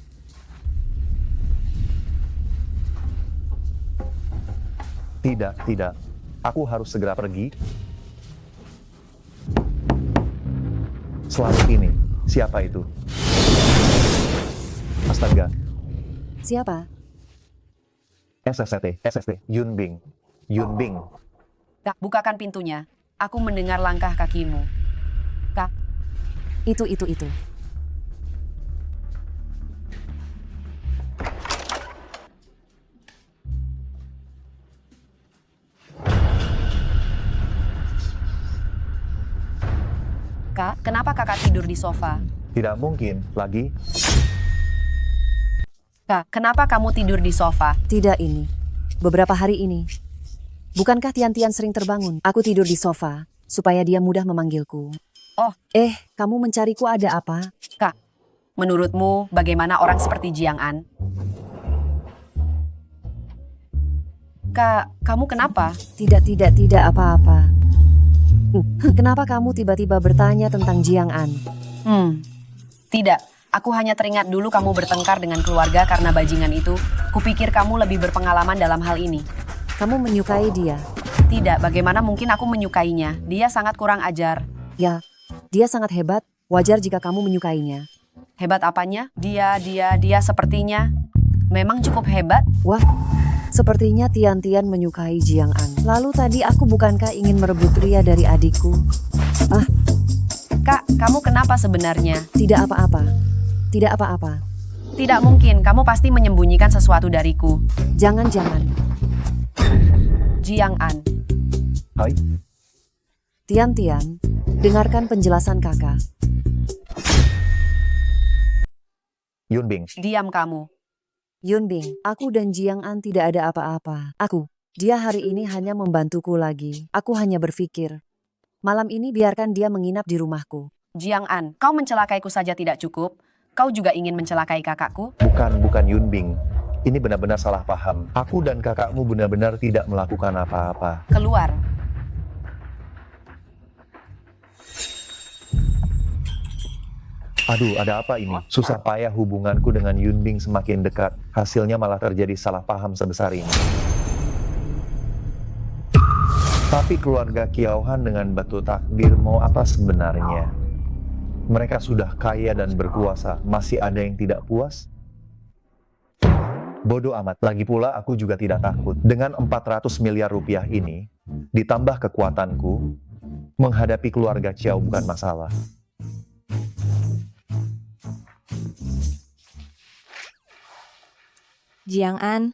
Tidak. Aku harus segera pergi. Selalu ini. Siapa itu? Astaga. Siapa? SST. Yun Bing. Kak, bukakan pintunya. Aku mendengar langkah kakimu. Kak. Itu. Kak, kenapa kakak tidur di sofa? Tidak mungkin. Lagi? Kak, kenapa kamu tidur di sofa? Tidak ini. Beberapa hari ini. Bukankah Tian-Tian sering terbangun? Aku tidur di sofa, supaya dia mudah memanggilku. Oh. Kamu mencariku ada apa? Kak, menurutmu bagaimana orang seperti Jiang An? Kak, kamu kenapa? Tidak apa-apa. Kenapa kamu tiba-tiba bertanya tentang Jiang An? Tidak. Aku hanya teringat dulu kamu bertengkar dengan keluarga karena bajingan itu. Kupikir kamu lebih berpengalaman dalam hal ini. Kamu menyukai dia? Tidak, bagaimana mungkin aku menyukainya? Dia sangat kurang ajar. Ya, dia sangat hebat. Wajar jika kamu menyukainya. Hebat apanya? Dia sepertinya memang cukup hebat. Wah, sepertinya Tian-Tian menyukai Jiang An. Lalu tadi aku bukankah ingin merebut Ria dari adikku? Ah, Kak, kamu kenapa sebenarnya? tidak apa-apa. Tidak apa-apa. Tidak mungkin, kamu pasti menyembunyikan sesuatu dariku. Jangan-jangan. Jiang An. Hai. Tian-Tian, dengarkan penjelasan kakak. Yunbing, Diam kamu. Yunbing, aku dan Jiang An tidak ada apa-apa. Dia hari ini hanya membantuku lagi. Aku hanya berpikir, malam ini biarkan dia menginap di rumahku. Jiang An, kau mencelakaiku saja tidak cukup. Kau juga ingin mencelakai kakakku? bukan Yunbing. Ini benar-benar salah paham. Aku dan kakakmu benar-benar tidak melakukan apa-apa. Keluar. Aduh, ada apa ini? Susah payah hubunganku dengan Yunbing semakin dekat. Hasilnya malah terjadi salah paham sebesar ini. Tapi keluarga Kiao Han dengan batu takdir mau apa sebenarnya? Mereka sudah kaya dan berkuasa. Masih ada yang tidak puas? Bodoh amat. Lagi pula aku juga tidak takut. Dengan 400 miliar rupiah ini, ditambah kekuatanku, menghadapi keluarga Chiao bukan masalah. Jiang An,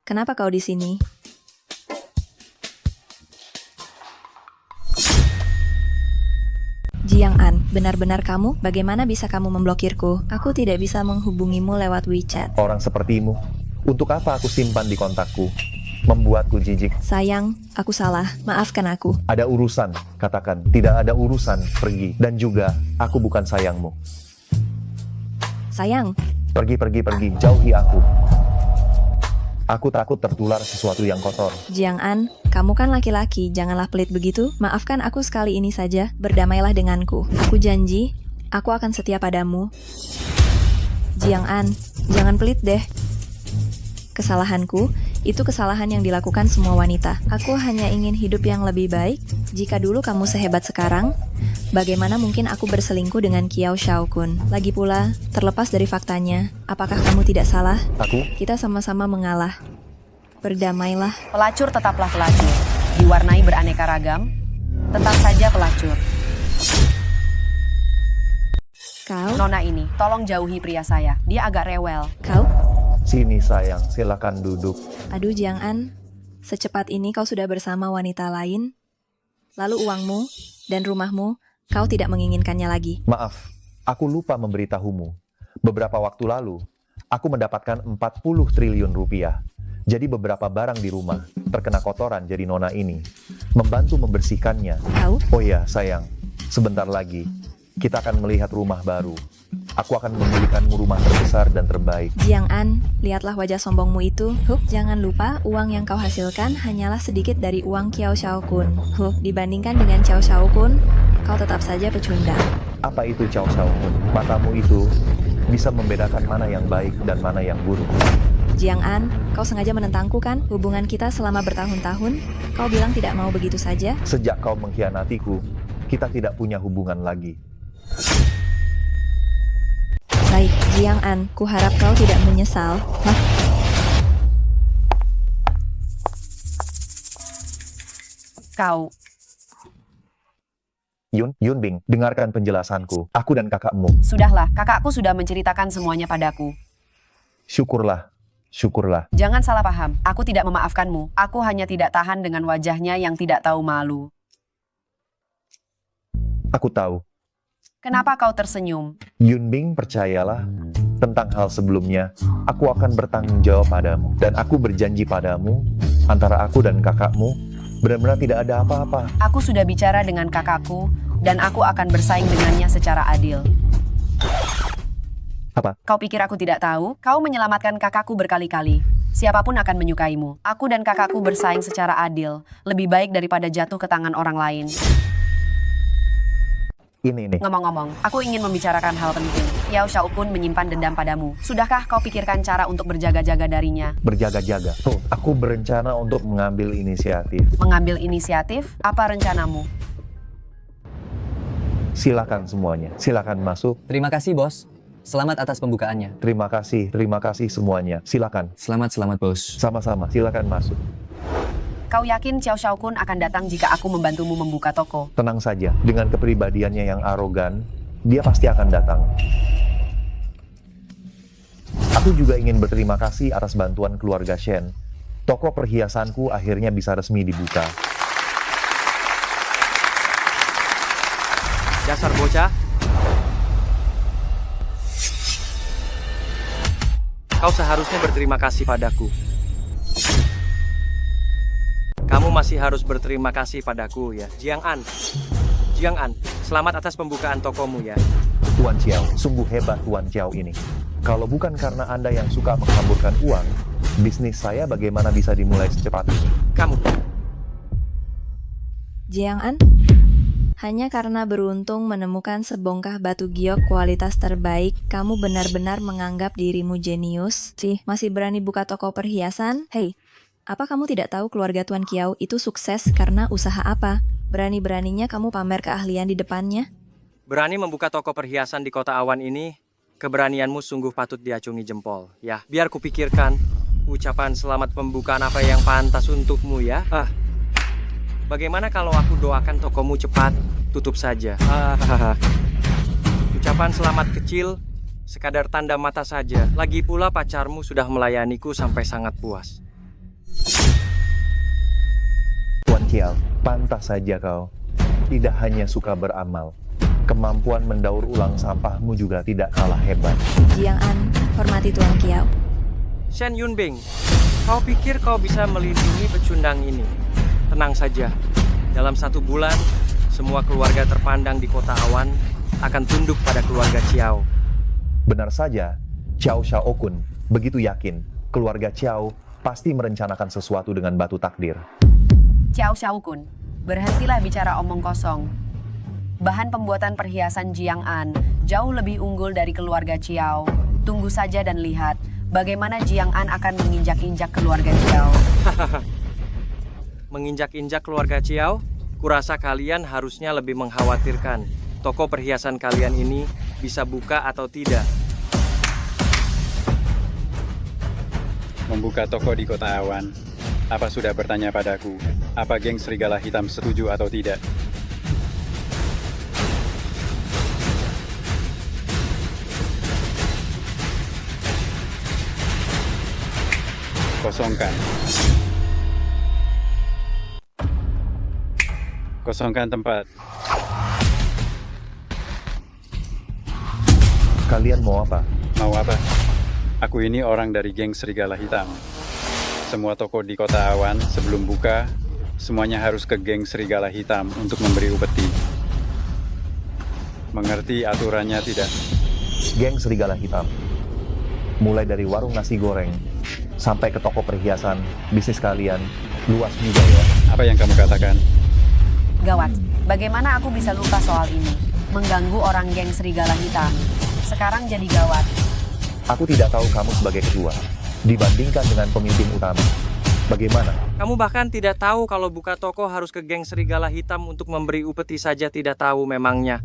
kenapa kau di sini? Jiang An, benar-benar kamu? Bagaimana bisa kamu memblokirku? Aku tidak bisa menghubungimu lewat WeChat. Orang sepertimu, untuk apa aku simpan di kontakku? Membuatku jijik. Sayang, aku salah. Maafkan aku. Ada urusan, katakan. Tidak ada urusan, pergi. Dan juga, aku bukan sayangmu. Sayang, Pergi, jauhi aku. Aku takut tertular sesuatu yang kotor. Jiang An, kamu kan laki-laki, janganlah pelit begitu. Maafkan aku sekali ini saja, berdamailah denganku. Aku janji, aku akan setia padamu. Jiang An, jangan pelit deh. Kesalahanku, itu kesalahan yang dilakukan semua wanita. Aku hanya ingin hidup yang lebih baik. Jika dulu kamu sehebat sekarang, bagaimana mungkin aku berselingkuh dengan Kiao Xiaokun? Lagi pula, terlepas dari faktanya, apakah kamu tidak salah? Aku? Kita sama-sama mengalah. Berdamailah. Pelacur tetaplah pelacur. Diwarnai beraneka ragam, tetap saja pelacur. Kau? Nona ini, tolong jauhi pria saya. Dia agak rewel. Kau? Sini sayang, silakan duduk. Aduh Jiang An, secepat ini kau sudah bersama wanita lain? Lalu uangmu dan rumahmu, kau tidak menginginkannya lagi. Maaf, aku lupa memberitahumu. Beberapa waktu lalu, aku mendapatkan 40 triliun rupiah. Jadi beberapa barang di rumah terkena kotoran jadi nona ini. Membantu membersihkannya. Kau? Oh ya, sayang. Sebentar lagi, kita akan melihat rumah baru. Aku akan membelikanmu rumah terbesar dan terbaik. Jiang An, lihatlah wajah sombongmu itu. Jangan lupa uang yang kau hasilkan hanyalah sedikit dari uang Kiao Xiaokun. Dibandingkan dengan Kiao Xiaokun, kau tetap saja pecundang. Apa itu Kiao Xiaokun? Matamu itu bisa membedakan mana yang baik dan mana yang buruk. Jiang An, kau sengaja menentangku kan? Hubungan kita selama bertahun-tahun, kau bilang tidak mau begitu saja? Sejak kau mengkhianatiku, kita tidak punya hubungan lagi. Baik, Jiang An, kuharap kau tidak menyesal. Kau. Yunbing, dengarkan penjelasanku. Aku dan kakakmu. Sudahlah, kakakku sudah menceritakan semuanya padaku. Syukurlah. Jangan salah paham, aku tidak memaafkanmu. Aku hanya tidak tahan dengan wajahnya yang tidak tahu malu. Aku tahu. Kenapa kau tersenyum? Yunbing, percayalah, tentang hal sebelumnya, aku akan bertanggung jawab padamu. Dan aku berjanji padamu, antara aku dan kakakmu, benar-benar tidak ada apa-apa. Aku sudah bicara dengan kakakku, dan aku akan bersaing dengannya secara adil. Apa? Kau pikir aku tidak tahu? Kau menyelamatkan kakakku berkali-kali. Siapapun akan menyukaimu. Aku dan kakakku bersaing secara adil. Lebih baik daripada jatuh ke tangan orang lain. Ini. Ngomong-ngomong, aku ingin membicarakan hal penting. Kiao Xiaokun menyimpan dendam padamu. Sudahkah kau pikirkan cara untuk berjaga-jaga darinya? Berjaga-jaga. Aku berencana untuk mengambil inisiatif. Mengambil inisiatif? Apa rencanamu? Silakan semuanya. Silakan masuk. Terima kasih, Bos. Selamat atas pembukaannya. Terima kasih semuanya. Silakan. Selamat, Bos. Sama-sama. Silakan masuk. Kau yakin Xiao Xiaokun akan datang jika aku membantumu membuka toko? Tenang saja. Dengan kepribadiannya yang arogan, dia pasti akan datang. Aku juga ingin berterima kasih atas bantuan keluarga Shen. Toko perhiasanku akhirnya bisa resmi dibuka. Dasar bocah. Kau seharusnya berterima kasih padaku. Kamu masih harus berterima kasih padaku ya, Jiang An. Jiang An, selamat atas pembukaan tokomu ya. Tuan Xiao, sungguh hebat Tuan Xiao ini. Kalau bukan karena Anda yang suka menghamburkan uang, bisnis saya bagaimana bisa dimulai secepat ini? Kamu. Jiang An, hanya karena beruntung menemukan sebongkah batu giok kualitas terbaik, kamu benar-benar menganggap dirimu jenius? Sih, masih berani buka toko perhiasan? Hei, apa kamu tidak tahu keluarga Tuan Qiao itu sukses karena usaha apa? Berani-beraninya kamu pamer keahlian di depannya? Berani membuka toko perhiasan di kota awan ini, keberanianmu sungguh patut diacungi jempol. Ya, biar kupikirkan ucapan selamat pembukaan apa yang pantas untukmu ya. Bagaimana kalau aku doakan tokomu cepat tutup saja? Ucapan selamat kecil, sekadar tanda mata saja. Lagi pula pacarmu sudah melayaniku sampai sangat puas. Tuan Qiao, pantas saja kau. Tidak hanya suka beramal, kemampuan mendaur ulang sampahmu juga tidak kalah hebat. Jiang An, hormati Tuan Qiao. Shen Yunbing, kau pikir kau bisa melindungi pecundang ini? Tenang saja, dalam 1 bulan, semua keluarga terpandang di kota awan akan tunduk pada keluarga Qiao. Benar saja, Xiao Xiaokun begitu yakin keluarga Qiao pasti merencanakan sesuatu dengan batu takdir. Xiao Xiaokun, berhentilah bicara omong kosong. Bahan pembuatan perhiasan Jiang An jauh lebih unggul dari keluarga Qiao. Tunggu saja dan lihat bagaimana Jiang An akan menginjak-injak keluarga Qiao. Menginjak-injak keluarga Qiao? Kurasa kalian harusnya lebih mengkhawatirkan toko perhiasan kalian ini bisa buka atau tidak. Membuka toko di kota awan. Apa sudah bertanya padaku? Apa geng serigala hitam setuju atau tidak? Kosongkan. Kosongkan tempat. Kalian mau apa? Mau apa? Aku ini orang dari geng serigala hitam. Semua toko di kota awan sebelum buka, semuanya harus ke geng serigala hitam untuk memberi upeti. Mengerti aturannya tidak? Geng serigala hitam. Mulai dari warung nasi goreng, sampai ke toko perhiasan, bisnis kalian luas juga ya. Apa yang kamu katakan? Gawat, bagaimana aku bisa lupa soal ini? Mengganggu orang geng serigala hitam. Sekarang jadi gawat. Aku tidak tahu kamu sebagai ketua, dibandingkan dengan pemimpin utama. Bagaimana? Kamu bahkan tidak tahu kalau buka toko harus ke geng serigala hitam untuk memberi upeti saja tidak tahu memangnya.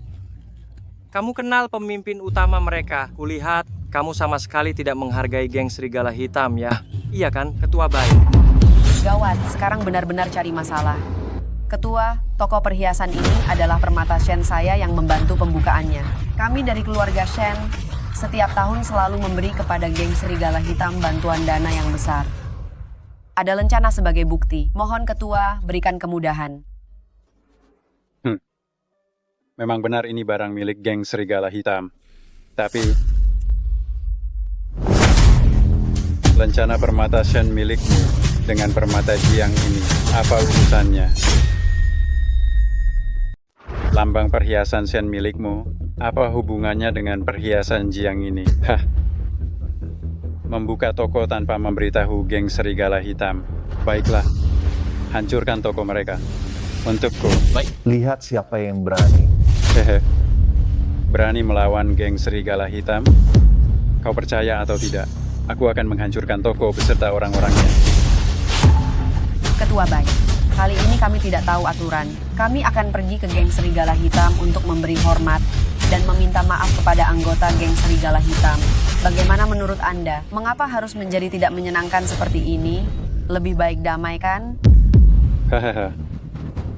Kamu kenal pemimpin utama mereka. Kulihat, kamu sama sekali tidak menghargai geng serigala hitam ya. Iya kan, ketua baik. Gawat, sekarang benar-benar cari masalah. Ketua, toko perhiasan ini adalah permata Shen saya yang membantu pembukaannya. Kami dari keluarga Shen setiap tahun selalu memberi kepada geng serigala hitam bantuan dana yang besar. Ada lencana sebagai bukti. Mohon ketua berikan kemudahan. Memang benar ini barang milik geng serigala hitam. Tapi lencana permata Shen milikmu dengan permata Jiang ini, apa urusannya? Lambang perhiasan Shen milikmu, apa hubungannya dengan perhiasan Jiang ini? Membuka toko tanpa memberitahu geng serigala hitam. Baiklah, hancurkan toko mereka. Untukku. Baik. Lihat siapa yang berani. Berani melawan geng serigala hitam? Kau percaya atau tidak? Aku akan menghancurkan toko beserta orang-orangnya. Ketua baik, Kali ini kami tidak tahu aturan. Kami akan pergi ke geng Serigala Hitam untuk memberi hormat dan meminta maaf kepada anggota geng Serigala Hitam. Bagaimana menurut Anda? Mengapa harus menjadi tidak menyenangkan seperti ini? Lebih baik damai, kan? Hahaha.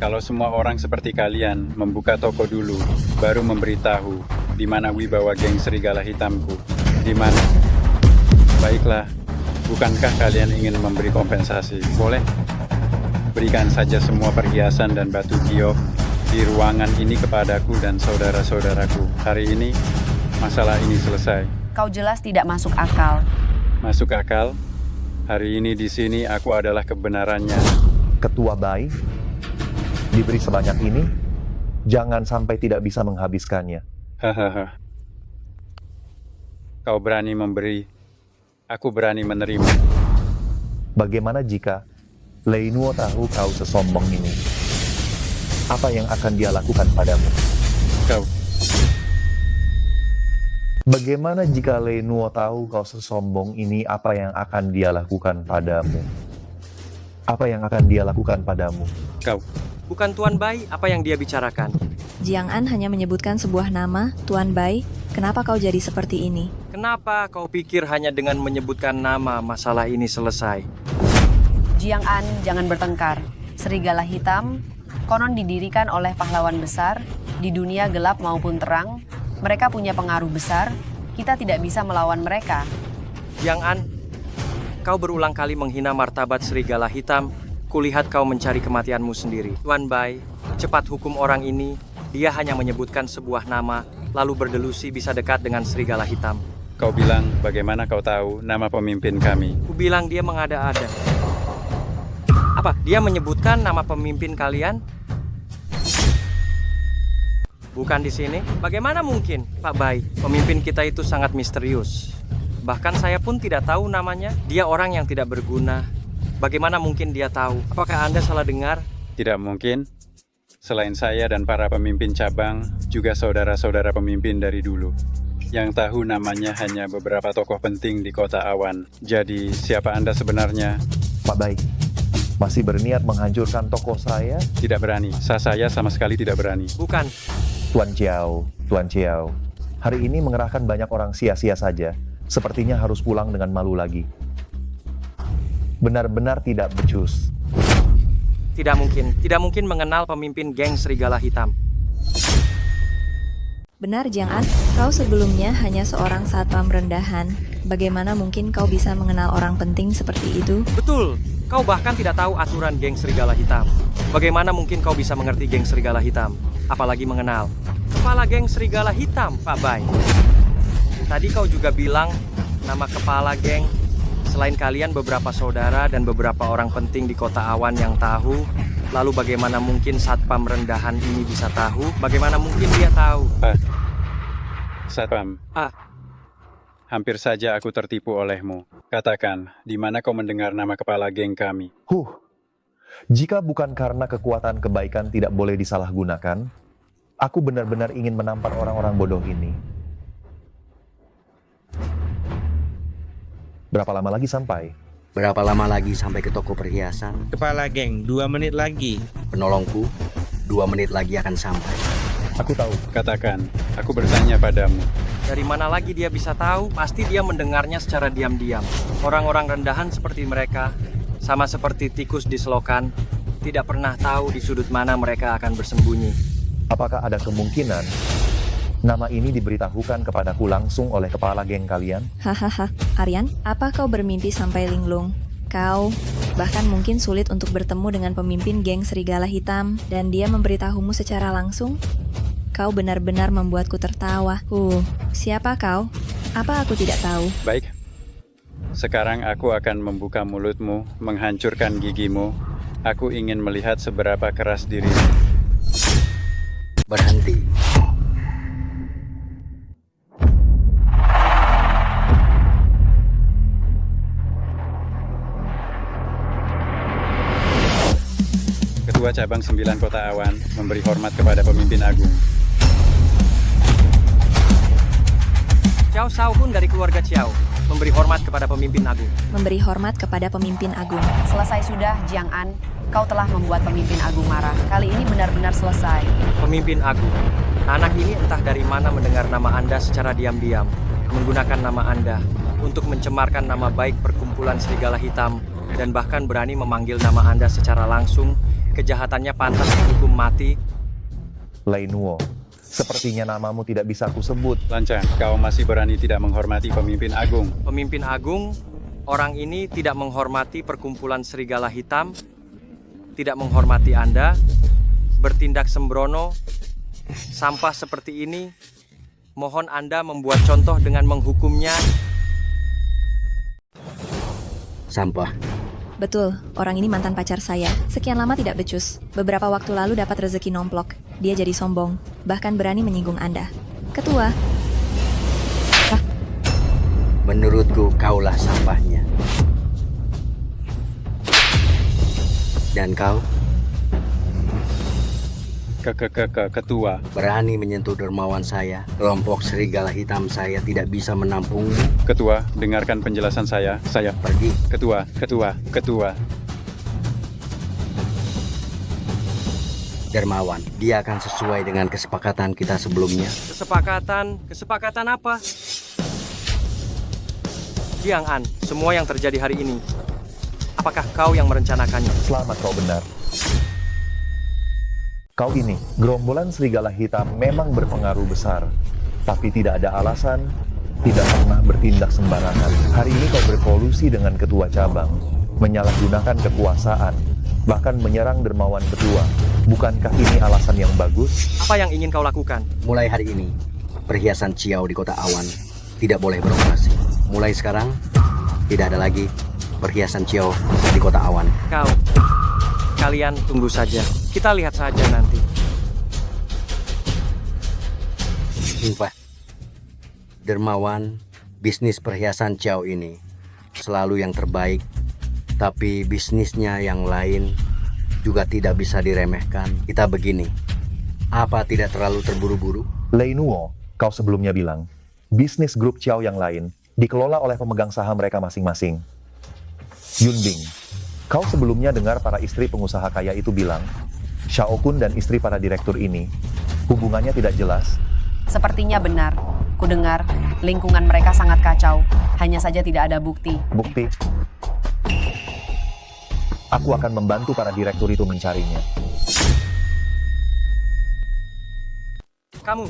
Kalau semua orang seperti kalian membuka toko dulu, baru memberitahu di mana wibawa geng Serigala Hitamku. Di mana? Baiklah, bukankah kalian ingin memberi kompensasi? Boleh? Berikan saja semua perhiasan dan batu giok di ruangan ini kepadaku dan saudara-saudaraku. Hari ini, masalah ini selesai. Kau jelas tidak masuk akal. Masuk akal? Hari ini di sini aku adalah kebenarannya. Ketua Bai, diberi sebanyak ini, jangan sampai tidak bisa menghabiskannya. Hahaha. Kau berani memberi, aku berani menerima. Bagaimana jika Lei Nuo tahu kau sesombong ini? Apa yang akan dia lakukan padamu? Kau. Bagaimana jika Lei Nuo tahu kau sesombong ini? Apa yang akan dia lakukan padamu? Apa yang akan dia lakukan padamu? Kau. Bukan Tuan Bai, apa yang dia bicarakan? Jiang An hanya menyebutkan sebuah nama, Tuan Bai. Kenapa kau jadi seperti ini? Kenapa kau pikir hanya dengan menyebutkan nama masalah ini selesai? Jiang An, jangan bertengkar. Serigala Hitam konon didirikan oleh pahlawan besar di dunia gelap maupun terang. Mereka punya pengaruh besar. Kita tidak bisa melawan mereka. Jiang An, kau berulang kali menghina martabat Serigala Hitam. Kulihat kau mencari kematianmu sendiri. Tuan Bai, cepat hukum orang ini. Dia hanya menyebutkan sebuah nama, lalu berdelusi bisa dekat dengan Serigala Hitam. Kau bilang, bagaimana kau tahu nama pemimpin kami? Ku bilang dia mengada-ada. Apa? Dia menyebutkan nama pemimpin kalian? Bukan di sini? Bagaimana mungkin, Pak Bai? Pemimpin kita itu sangat misterius. Bahkan saya pun tidak tahu namanya. Dia orang yang tidak berguna. Bagaimana mungkin dia tahu? Apakah Anda salah dengar? Tidak mungkin. Selain saya dan para pemimpin cabang, juga saudara-saudara pemimpin dari dulu. Yang tahu namanya hanya beberapa tokoh penting di Kota Awan. Jadi, siapa Anda sebenarnya? Pak Bai, masih berniat menghancurkan toko saya? Tidak berani. Saya sama sekali tidak berani. Bukan. Tuan Chiao, hari ini mengerahkan banyak orang sia-sia saja. Sepertinya harus pulang dengan malu lagi. Benar-benar tidak becus. Tidak mungkin mengenal pemimpin geng Serigala Hitam. Benar, Jiang An, kau sebelumnya hanya seorang satpam rendahan. Bagaimana mungkin kau bisa mengenal orang penting seperti itu? Betul, kau bahkan tidak tahu aturan geng Serigala Hitam. Bagaimana mungkin kau bisa mengerti geng Serigala Hitam? Apalagi mengenal kepala geng Serigala Hitam, Pak Bai. Tadi kau juga bilang nama kepala geng. Selain kalian, beberapa saudara dan beberapa orang penting di Kota Awan yang tahu. Lalu bagaimana mungkin satpam rendahan ini bisa tahu? Bagaimana mungkin dia tahu? Satpam. Hampir saja aku tertipu olehmu. Katakan, di mana kau mendengar nama kepala geng kami? Jika bukan karena kekuatan kebaikan tidak boleh disalahgunakan, aku benar-benar ingin menampar orang-orang bodoh ini. Berapa lama lagi sampai? Berapa lama lagi sampai ke toko perhiasan? Kepala geng, 2 menit lagi. Penolongku, 2 menit lagi akan sampai. Aku tahu. Katakan, aku bertanya padamu. Dari mana lagi dia bisa tahu? Pasti dia mendengarnya secara diam-diam. Orang-orang rendahan seperti mereka, sama seperti tikus di selokan, tidak pernah tahu di sudut mana mereka akan bersembunyi. Apakah ada kemungkinan nama ini diberitahukan kepadaku langsung oleh kepala geng kalian? Hahaha, Aryan, apa kau bermimpi sampai linglung? Kau bahkan mungkin sulit untuk bertemu dengan pemimpin geng Serigala Hitam dan dia memberitahumu secara langsung? Kau benar-benar membuatku tertawa. Siapa kau? Apa aku tidak tahu? Baik. Sekarang aku akan membuka mulutmu, menghancurkan gigimu. Aku ingin melihat seberapa keras dirimu. Berhenti. Ketua Cabang 9 Kota Awan memberi hormat kepada pemimpin agung. Chiao Shaokun dari keluarga Chiao. Memberi hormat kepada pemimpin agung. Memberi hormat kepada pemimpin agung. Selesai sudah, Jiang An. Kau telah membuat pemimpin agung marah. Kali ini benar-benar selesai. Pemimpin agung, anak ini entah dari mana mendengar nama Anda secara diam-diam, menggunakan nama Anda untuk mencemarkan nama baik perkumpulan serigala hitam, dan bahkan berani memanggil nama Anda secara langsung. Kejahatannya pantas dihukum mati. Lei Nuo, sepertinya namamu tidak bisa kusebut. Lancang, kau masih berani tidak menghormati pemimpin agung. Pemimpin agung, orang ini tidak menghormati perkumpulan serigala hitam, tidak menghormati Anda, bertindak sembrono, sampah seperti ini. Mohon Anda membuat contoh dengan menghukumnya. Sampah. Betul, orang ini mantan pacar saya. Sekian lama tidak becus. Beberapa waktu lalu dapat rezeki nomplok. Dia jadi sombong, bahkan berani menyinggung Anda. Ketua. Menurutku kaulah sampahnya. Dan kau? Ketua. Berani menyentuh dermawan saya. Kelompok serigala hitam saya tidak bisa menampungmu. Ketua, dengarkan penjelasan saya. Saya pergi. Ketua. Dermawan, dia akan sesuai dengan kesepakatan kita sebelumnya. Kesepakatan apa? Jiang An, semua yang terjadi hari ini, apakah kau yang merencanakannya? Selamat, kau benar. Kau ini, gerombolan serigala hitam memang berpengaruh besar, tapi tidak ada alasan, tidak pernah bertindak sembarangan. Hari ini kau berkolusi dengan ketua cabang, menyalahgunakan kekuasaan, bahkan menyerang dermawan ketua. Bukankah ini alasan yang bagus? Apa yang ingin kau lakukan? Mulai hari ini, perhiasan Ciao di Kota Awan tidak boleh beroperasi. Mulai sekarang, tidak ada lagi perhiasan Ciao di Kota Awan. Kalian tunggu saja. Kita lihat saja nanti. Dermawan, bisnis perhiasan Ciao ini selalu yang terbaik, tapi bisnisnya yang lain juga tidak bisa diremehkan. Kita begini, apa tidak terlalu terburu-buru? Lei Nuo, kau sebelumnya bilang, bisnis grup Ciao yang lain dikelola oleh pemegang saham mereka masing-masing. Yunbing, kau sebelumnya dengar para istri pengusaha kaya itu bilang, Xiao Kun dan istri para direktur ini, hubungannya tidak jelas? Sepertinya benar. Kudengar, lingkungan mereka sangat kacau. Hanya saja tidak ada bukti. Bukti? Aku akan membantu para direktur itu mencarinya. Kamu.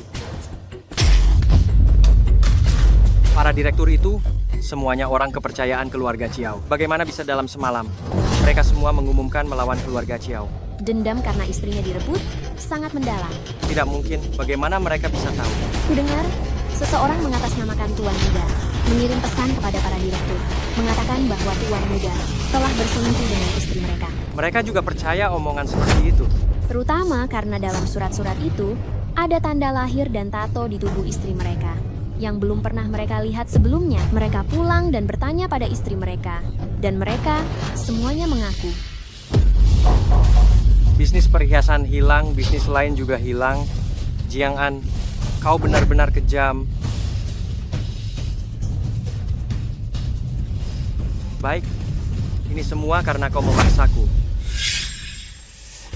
Para direktur itu, semuanya orang kepercayaan keluarga Ciao. Bagaimana bisa dalam semalam? Mereka semua mengumumkan melawan keluarga Ciao. Dendam karena istrinya direbut sangat mendalam. Tidak mungkin, bagaimana mereka bisa tahu? Kudengar, seseorang mengatasnamakan Tuan Muda, mengirim pesan kepada para direktur, mengatakan bahwa Tuan Muda telah berselingkuh dengan istri mereka. Mereka juga percaya omongan seperti itu. Terutama karena dalam surat-surat itu, ada tanda lahir dan tato di tubuh istri mereka, yang belum pernah mereka lihat sebelumnya. Mereka pulang dan bertanya pada istri mereka, dan mereka semuanya mengaku. Bisnis perhiasan hilang, bisnis lain juga hilang. Jiang An, kau benar-benar kejam. Baik, ini semua karena kau memaksaku.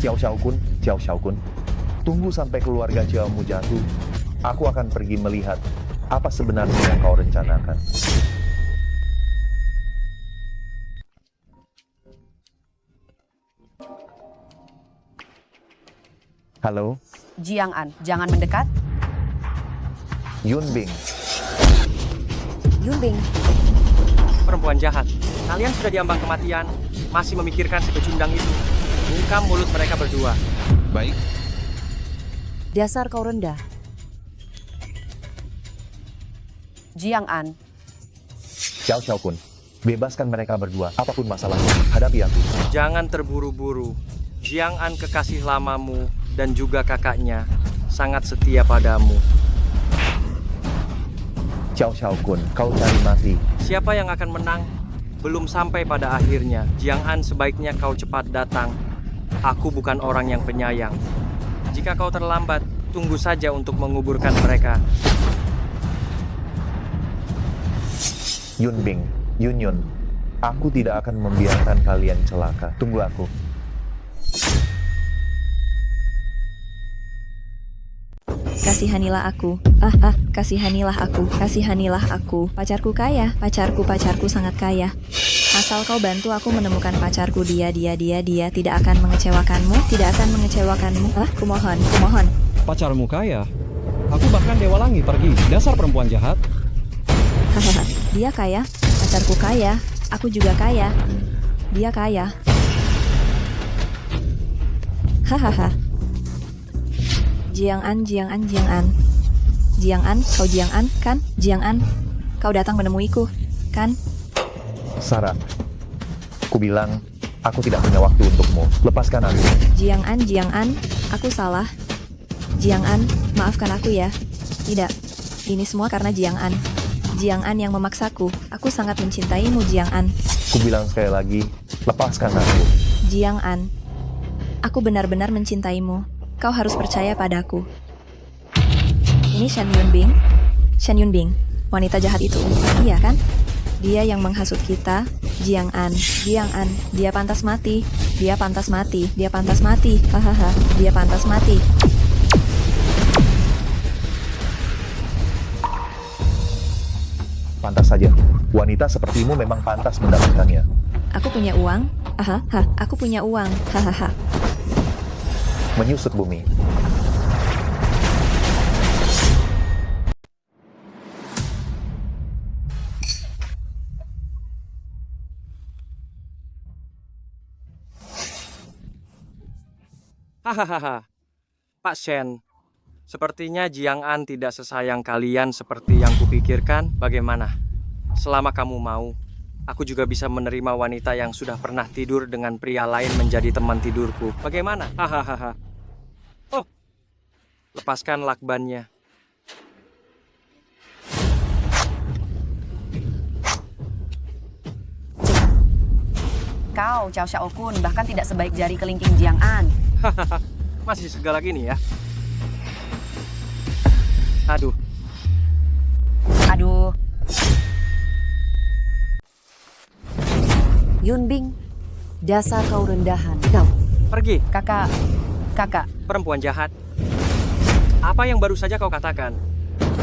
Xiao Kun, tunggu sampai keluarga Ciaomu jatuh. Aku akan pergi melihat apa sebenarnya yang kau rencanakan. Halo? Jiang An, jangan mendekat. Yunbing. Perempuan jahat, kalian sudah diambang kematian, masih memikirkan si pecundang itu. Bungkam mulut mereka berdua. Baik. Dasar kau rendah. Jiang An. Xiao Kun, bebaskan mereka berdua. Apapun masalahnya, hadapi aku. Jangan terburu-buru. Jiang An kekasih lamamu dan juga kakaknya sangat setia padamu. Xiao Kun, kau cari mati. Siapa yang akan menang? Belum sampai pada akhirnya. Jiang An, sebaiknya kau cepat datang. Aku bukan orang yang penyayang. Jika kau terlambat, tunggu saja untuk menguburkan mereka. Yunbing, Yunyun, aku tidak akan membiarkan kalian celaka. Tunggu aku. Kasihanilah aku. Kasihanilah aku. Kasihanilah aku. Pacarku kaya. Pacarku sangat kaya. Asal kau bantu aku menemukan pacarku. Dia tidak akan mengecewakanmu. Tidak akan mengecewakanmu. Kumohon. Pacarmu kaya? Aku bahkan Dewa Langit pergi. Dasar perempuan jahat. Hahaha. Dia kaya. Pacarku kaya. Aku juga kaya. Dia kaya. Hahaha. Jiang An, kau Jiang An, kan? Jiang An, kau datang menemuiku, kan? Sarah, ku bilang, aku tidak punya waktu untukmu. Lepaskan aku. Jiang An, aku salah. Jiang An, maafkan aku ya. Tidak, ini semua karena Jiang An. Jiang An yang memaksaku. Aku sangat mencintaimu, Jiang An. Ku bilang sekali lagi, lepaskan aku. Jiang An, aku benar-benar mencintaimu. Kau harus percaya padaku. Ini Shen Yunbing, wanita jahat itu. Iya kan? Dia yang menghasut kita. Jiang An, dia pantas mati. Dia pantas mati. Hahaha, dia pantas mati. Pantas saja. Wanita sepertimu memang pantas mendapatkannya. Aku punya uang. Aku punya uang. Hahaha. Menyusut bumi. Hahaha. Pak Shen, sepertinya Jiang An tidak sesayang kalian seperti yang kupikirkan. Bagaimana? Selama kamu mau, aku juga bisa menerima wanita yang sudah pernah tidur dengan pria lain menjadi teman tidurku. Bagaimana? Hahaha. Oh, lepaskan lakbannya. Kau, Cao Xiaokun, bahkan tidak sebaik jari kelingking Jiang An. Hahaha, masih segala gini ya? Aduh. Yunbing, dasar kau rendahan. Kau. Pergi. Kakak. Perempuan jahat. Apa yang baru saja kau katakan?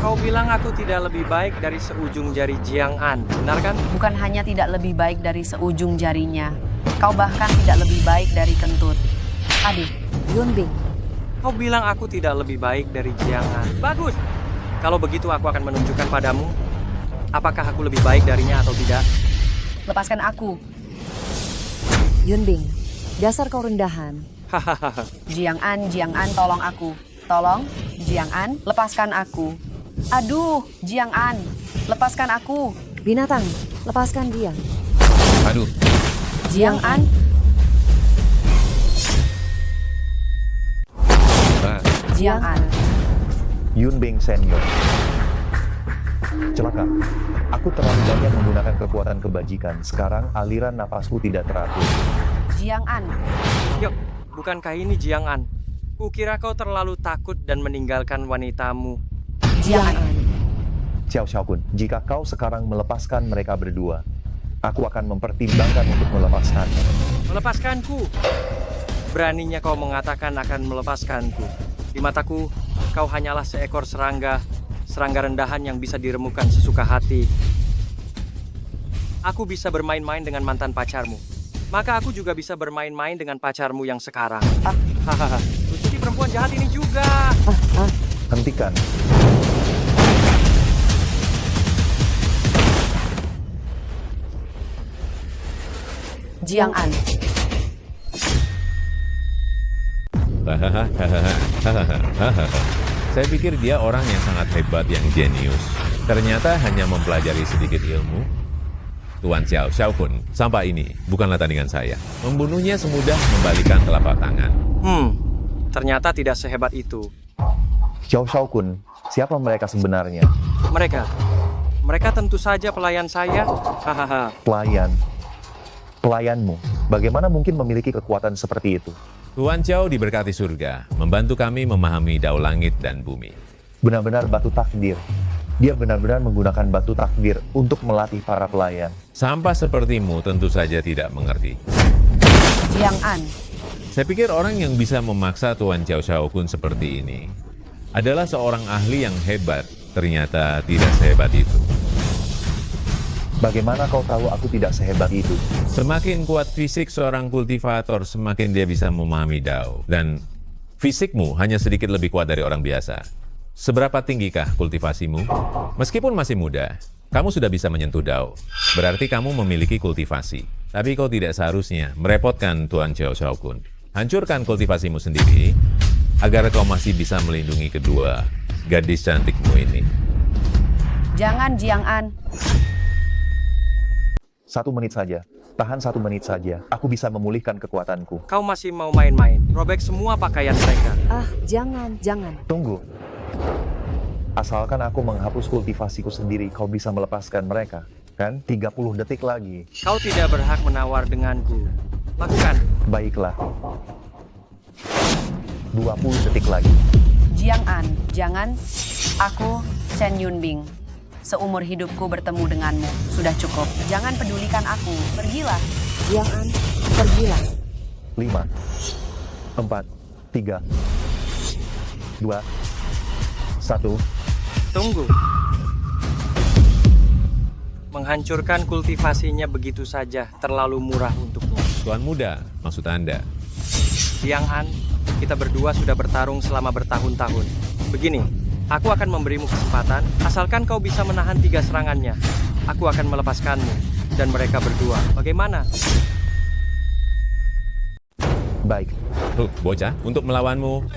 Kau bilang aku tidak lebih baik dari seujung jari Jiang An, benar kan? Bukan hanya tidak lebih baik dari seujung jarinya. Kau bahkan tidak lebih baik dari kentut. Adik. Yunbing. Kau bilang aku tidak lebih baik dari Jiang An. Bagus. Kalau begitu aku akan menunjukkan padamu apakah aku lebih baik darinya atau tidak. Lepaskan aku. Yunbing, dasar kau rendahan. Hahaha. Jiang An, tolong aku. Tolong, Jiang An, lepaskan aku. Aduh, Jiang An, lepaskan aku. Binatang, lepaskan dia. Aduh. Jiang An. Jiang An. Yunbing Senior. Celaka. Aku terlalu banyak menggunakan kekuatan kebajikan. Sekarang aliran napasku tidak teratur. Jiang An. Yuk, bukankah ini Jiang An? Kukira kau terlalu takut dan meninggalkan wanitamu. Jiang An. Cao Xiaokun, jika kau sekarang melepaskan mereka berdua, aku akan mempertimbangkan untuk melepaskan. Melepaskanku? Beraninya kau mengatakan akan melepaskanku. Di mataku, kau hanyalah seekor serangga rendahan yang bisa diremukan sesuka hati. Aku bisa bermain-main dengan mantan pacarmu. Maka aku juga bisa bermain-main dengan pacarmu yang sekarang. Hahaha, jadi perempuan jahat ini juga. Hentikan. Jiang An. Saya pikir dia orang yang sangat hebat, yang jenius. Ternyata hanya mempelajari sedikit ilmu. Tuan Xiao Xiaokun, sampah ini bukanlah tandingan saya. Membunuhnya semudah membalikan telapak tangan. Ternyata tidak sehebat itu. Xiao Xiaokun, siapa mereka sebenarnya? Mereka tentu saja pelayan saya. Hahaha. Pelayanmu, bagaimana mungkin memiliki kekuatan seperti itu? Tuan Xiao diberkati surga, membantu kami memahami dao langit dan bumi. Benar-benar batu takdir. Dia benar-benar menggunakan batu takdir untuk melatih para pelayan. Sampah sepertimu tentu saja tidak mengerti. Jiang An, Saya pikir orang yang bisa memaksa Tuan Xiao Shaokun seperti ini adalah seorang ahli yang hebat. Ternyata tidak sehebat itu. Bagaimana kau tahu aku tidak sehebat itu? Semakin kuat fisik seorang kultivator, semakin dia bisa memahami Dao. Dan fisikmu hanya sedikit lebih kuat dari orang biasa. Seberapa tinggikah kultivasimu? Meskipun masih muda, kamu sudah bisa menyentuh Dao. Berarti kamu memiliki kultivasi. Tapi kau tidak seharusnya merepotkan Tuan Xiao Shaokun. Hancurkan kultivasimu sendiri, agar kau masih bisa melindungi kedua gadis cantikmu ini. jangan Jiang An. 1 menit saja. Tahan 1 menit saja. Aku bisa memulihkan kekuatanku. Kau masih mau main-main, robek semua pakaian mereka. Ah, jangan. Tunggu. Asalkan aku menghapus kultivasiku sendiri, kau bisa melepaskan mereka. Kan? 30 detik lagi. Kau tidak berhak menawar denganku. Lakukan. Baiklah. 20 detik lagi. Jiang An, jangan. Aku, Shen Yunbing. Seumur hidupku bertemu denganmu. Sudah cukup. Jangan pedulikan aku. Pergilah. Jiang An, pergilah. 5, 4, 3, 2, 1. Tunggu. Menghancurkan kultivasinya begitu saja terlalu murah untuknya. Tuan muda, maksud Anda. Jiang An, kita berdua sudah bertarung selama bertahun-tahun. Begini, aku akan memberimu kesempatan, asalkan kau bisa menahan 3 serangannya. Aku akan melepaskanmu, dan mereka berdua. Bagaimana? Baik. Bocah, untuk melawanmu,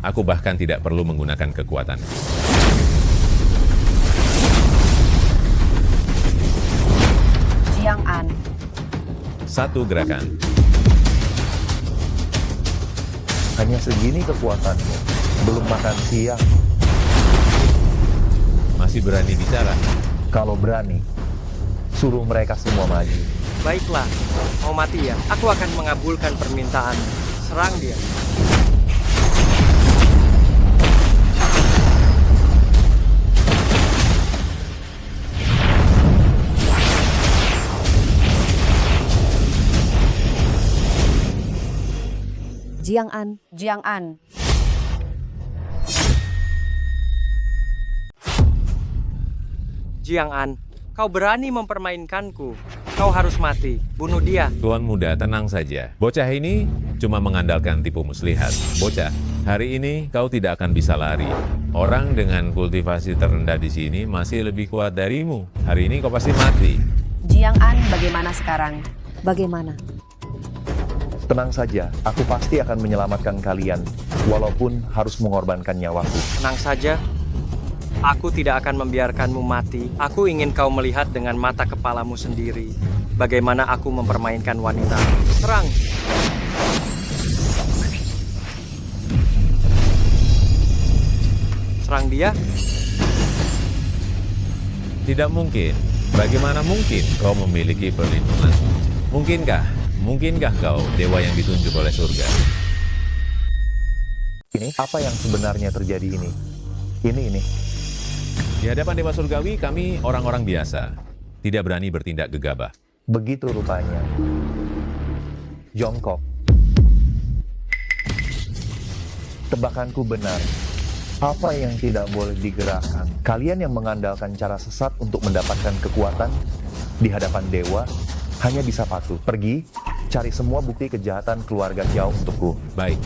aku bahkan tidak perlu menggunakan kekuatan. Jiang An. 1 gerakan. Hanya segini kekuatanmu. Belum makan siang. Masih berani bicara? Kalau berani, suruh mereka semua maju. Baiklah, mau mati ya? Aku akan mengabulkan permintaan. Serang dia. Jiang An. Jiang An. Jiang An, kau berani mempermainkanku. Kau harus mati. Bunuh dia. Tuan muda, tenang saja. Bocah ini cuma mengandalkan tipu muslihat. Bocah, hari ini kau tidak akan bisa lari. Orang dengan kultivasi terendah di sini masih lebih kuat darimu. Hari ini kau pasti mati. Jiang An, bagaimana sekarang? Bagaimana? Tenang saja, aku pasti akan menyelamatkan kalian, walaupun harus mengorbankan nyawaku. Tenang saja. Aku tidak akan membiarkanmu mati. Aku ingin kau melihat dengan mata kepalamu sendiri bagaimana aku mempermainkan wanita. Serang! Serang dia. Tidak mungkin. Bagaimana mungkin kau memiliki perlindungan? Mungkinkah kau dewa yang ditunjuk oleh surga? Ini apa yang sebenarnya terjadi ini? Ini. Di hadapan dewa surgawi, kami orang-orang biasa. Tidak berani bertindak gegabah. Begitu rupanya. Jongkok. Tebakanku benar. Apa yang tidak boleh digerakkan? Kalian yang mengandalkan cara sesat untuk mendapatkan kekuatan di hadapan dewa, hanya bisa patuh. Pergi, cari semua bukti kejahatan keluarga Xiao untukku. Baik.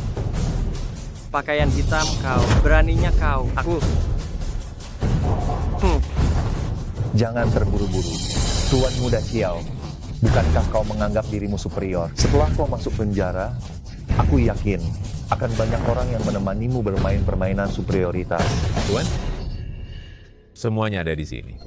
Pakaian hitam kau, beraninya kau. Aku. Jangan terburu-buru. Tuan muda Xiao, bukankah kau menganggap dirimu superior? Setelah kau masuk penjara, aku yakin akan banyak orang yang menemanimu bermain permainan superioritas. Tuan, semuanya ada di sini.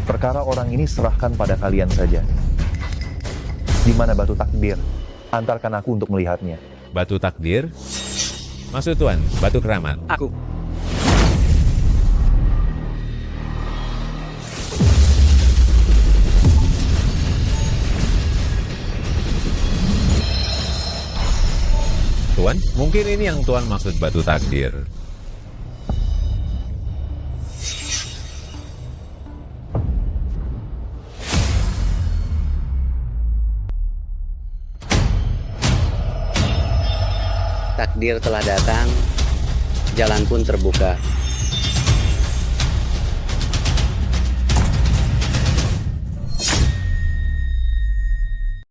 Perkara orang ini serahkan pada kalian saja. Di mana batu takdir? Antarkan aku untuk melihatnya. Batu takdir? Maksud Tuan, batu keramat? Aku. Mungkin ini yang Tuhan maksud batu takdir. Takdir telah datang, jalan pun terbuka.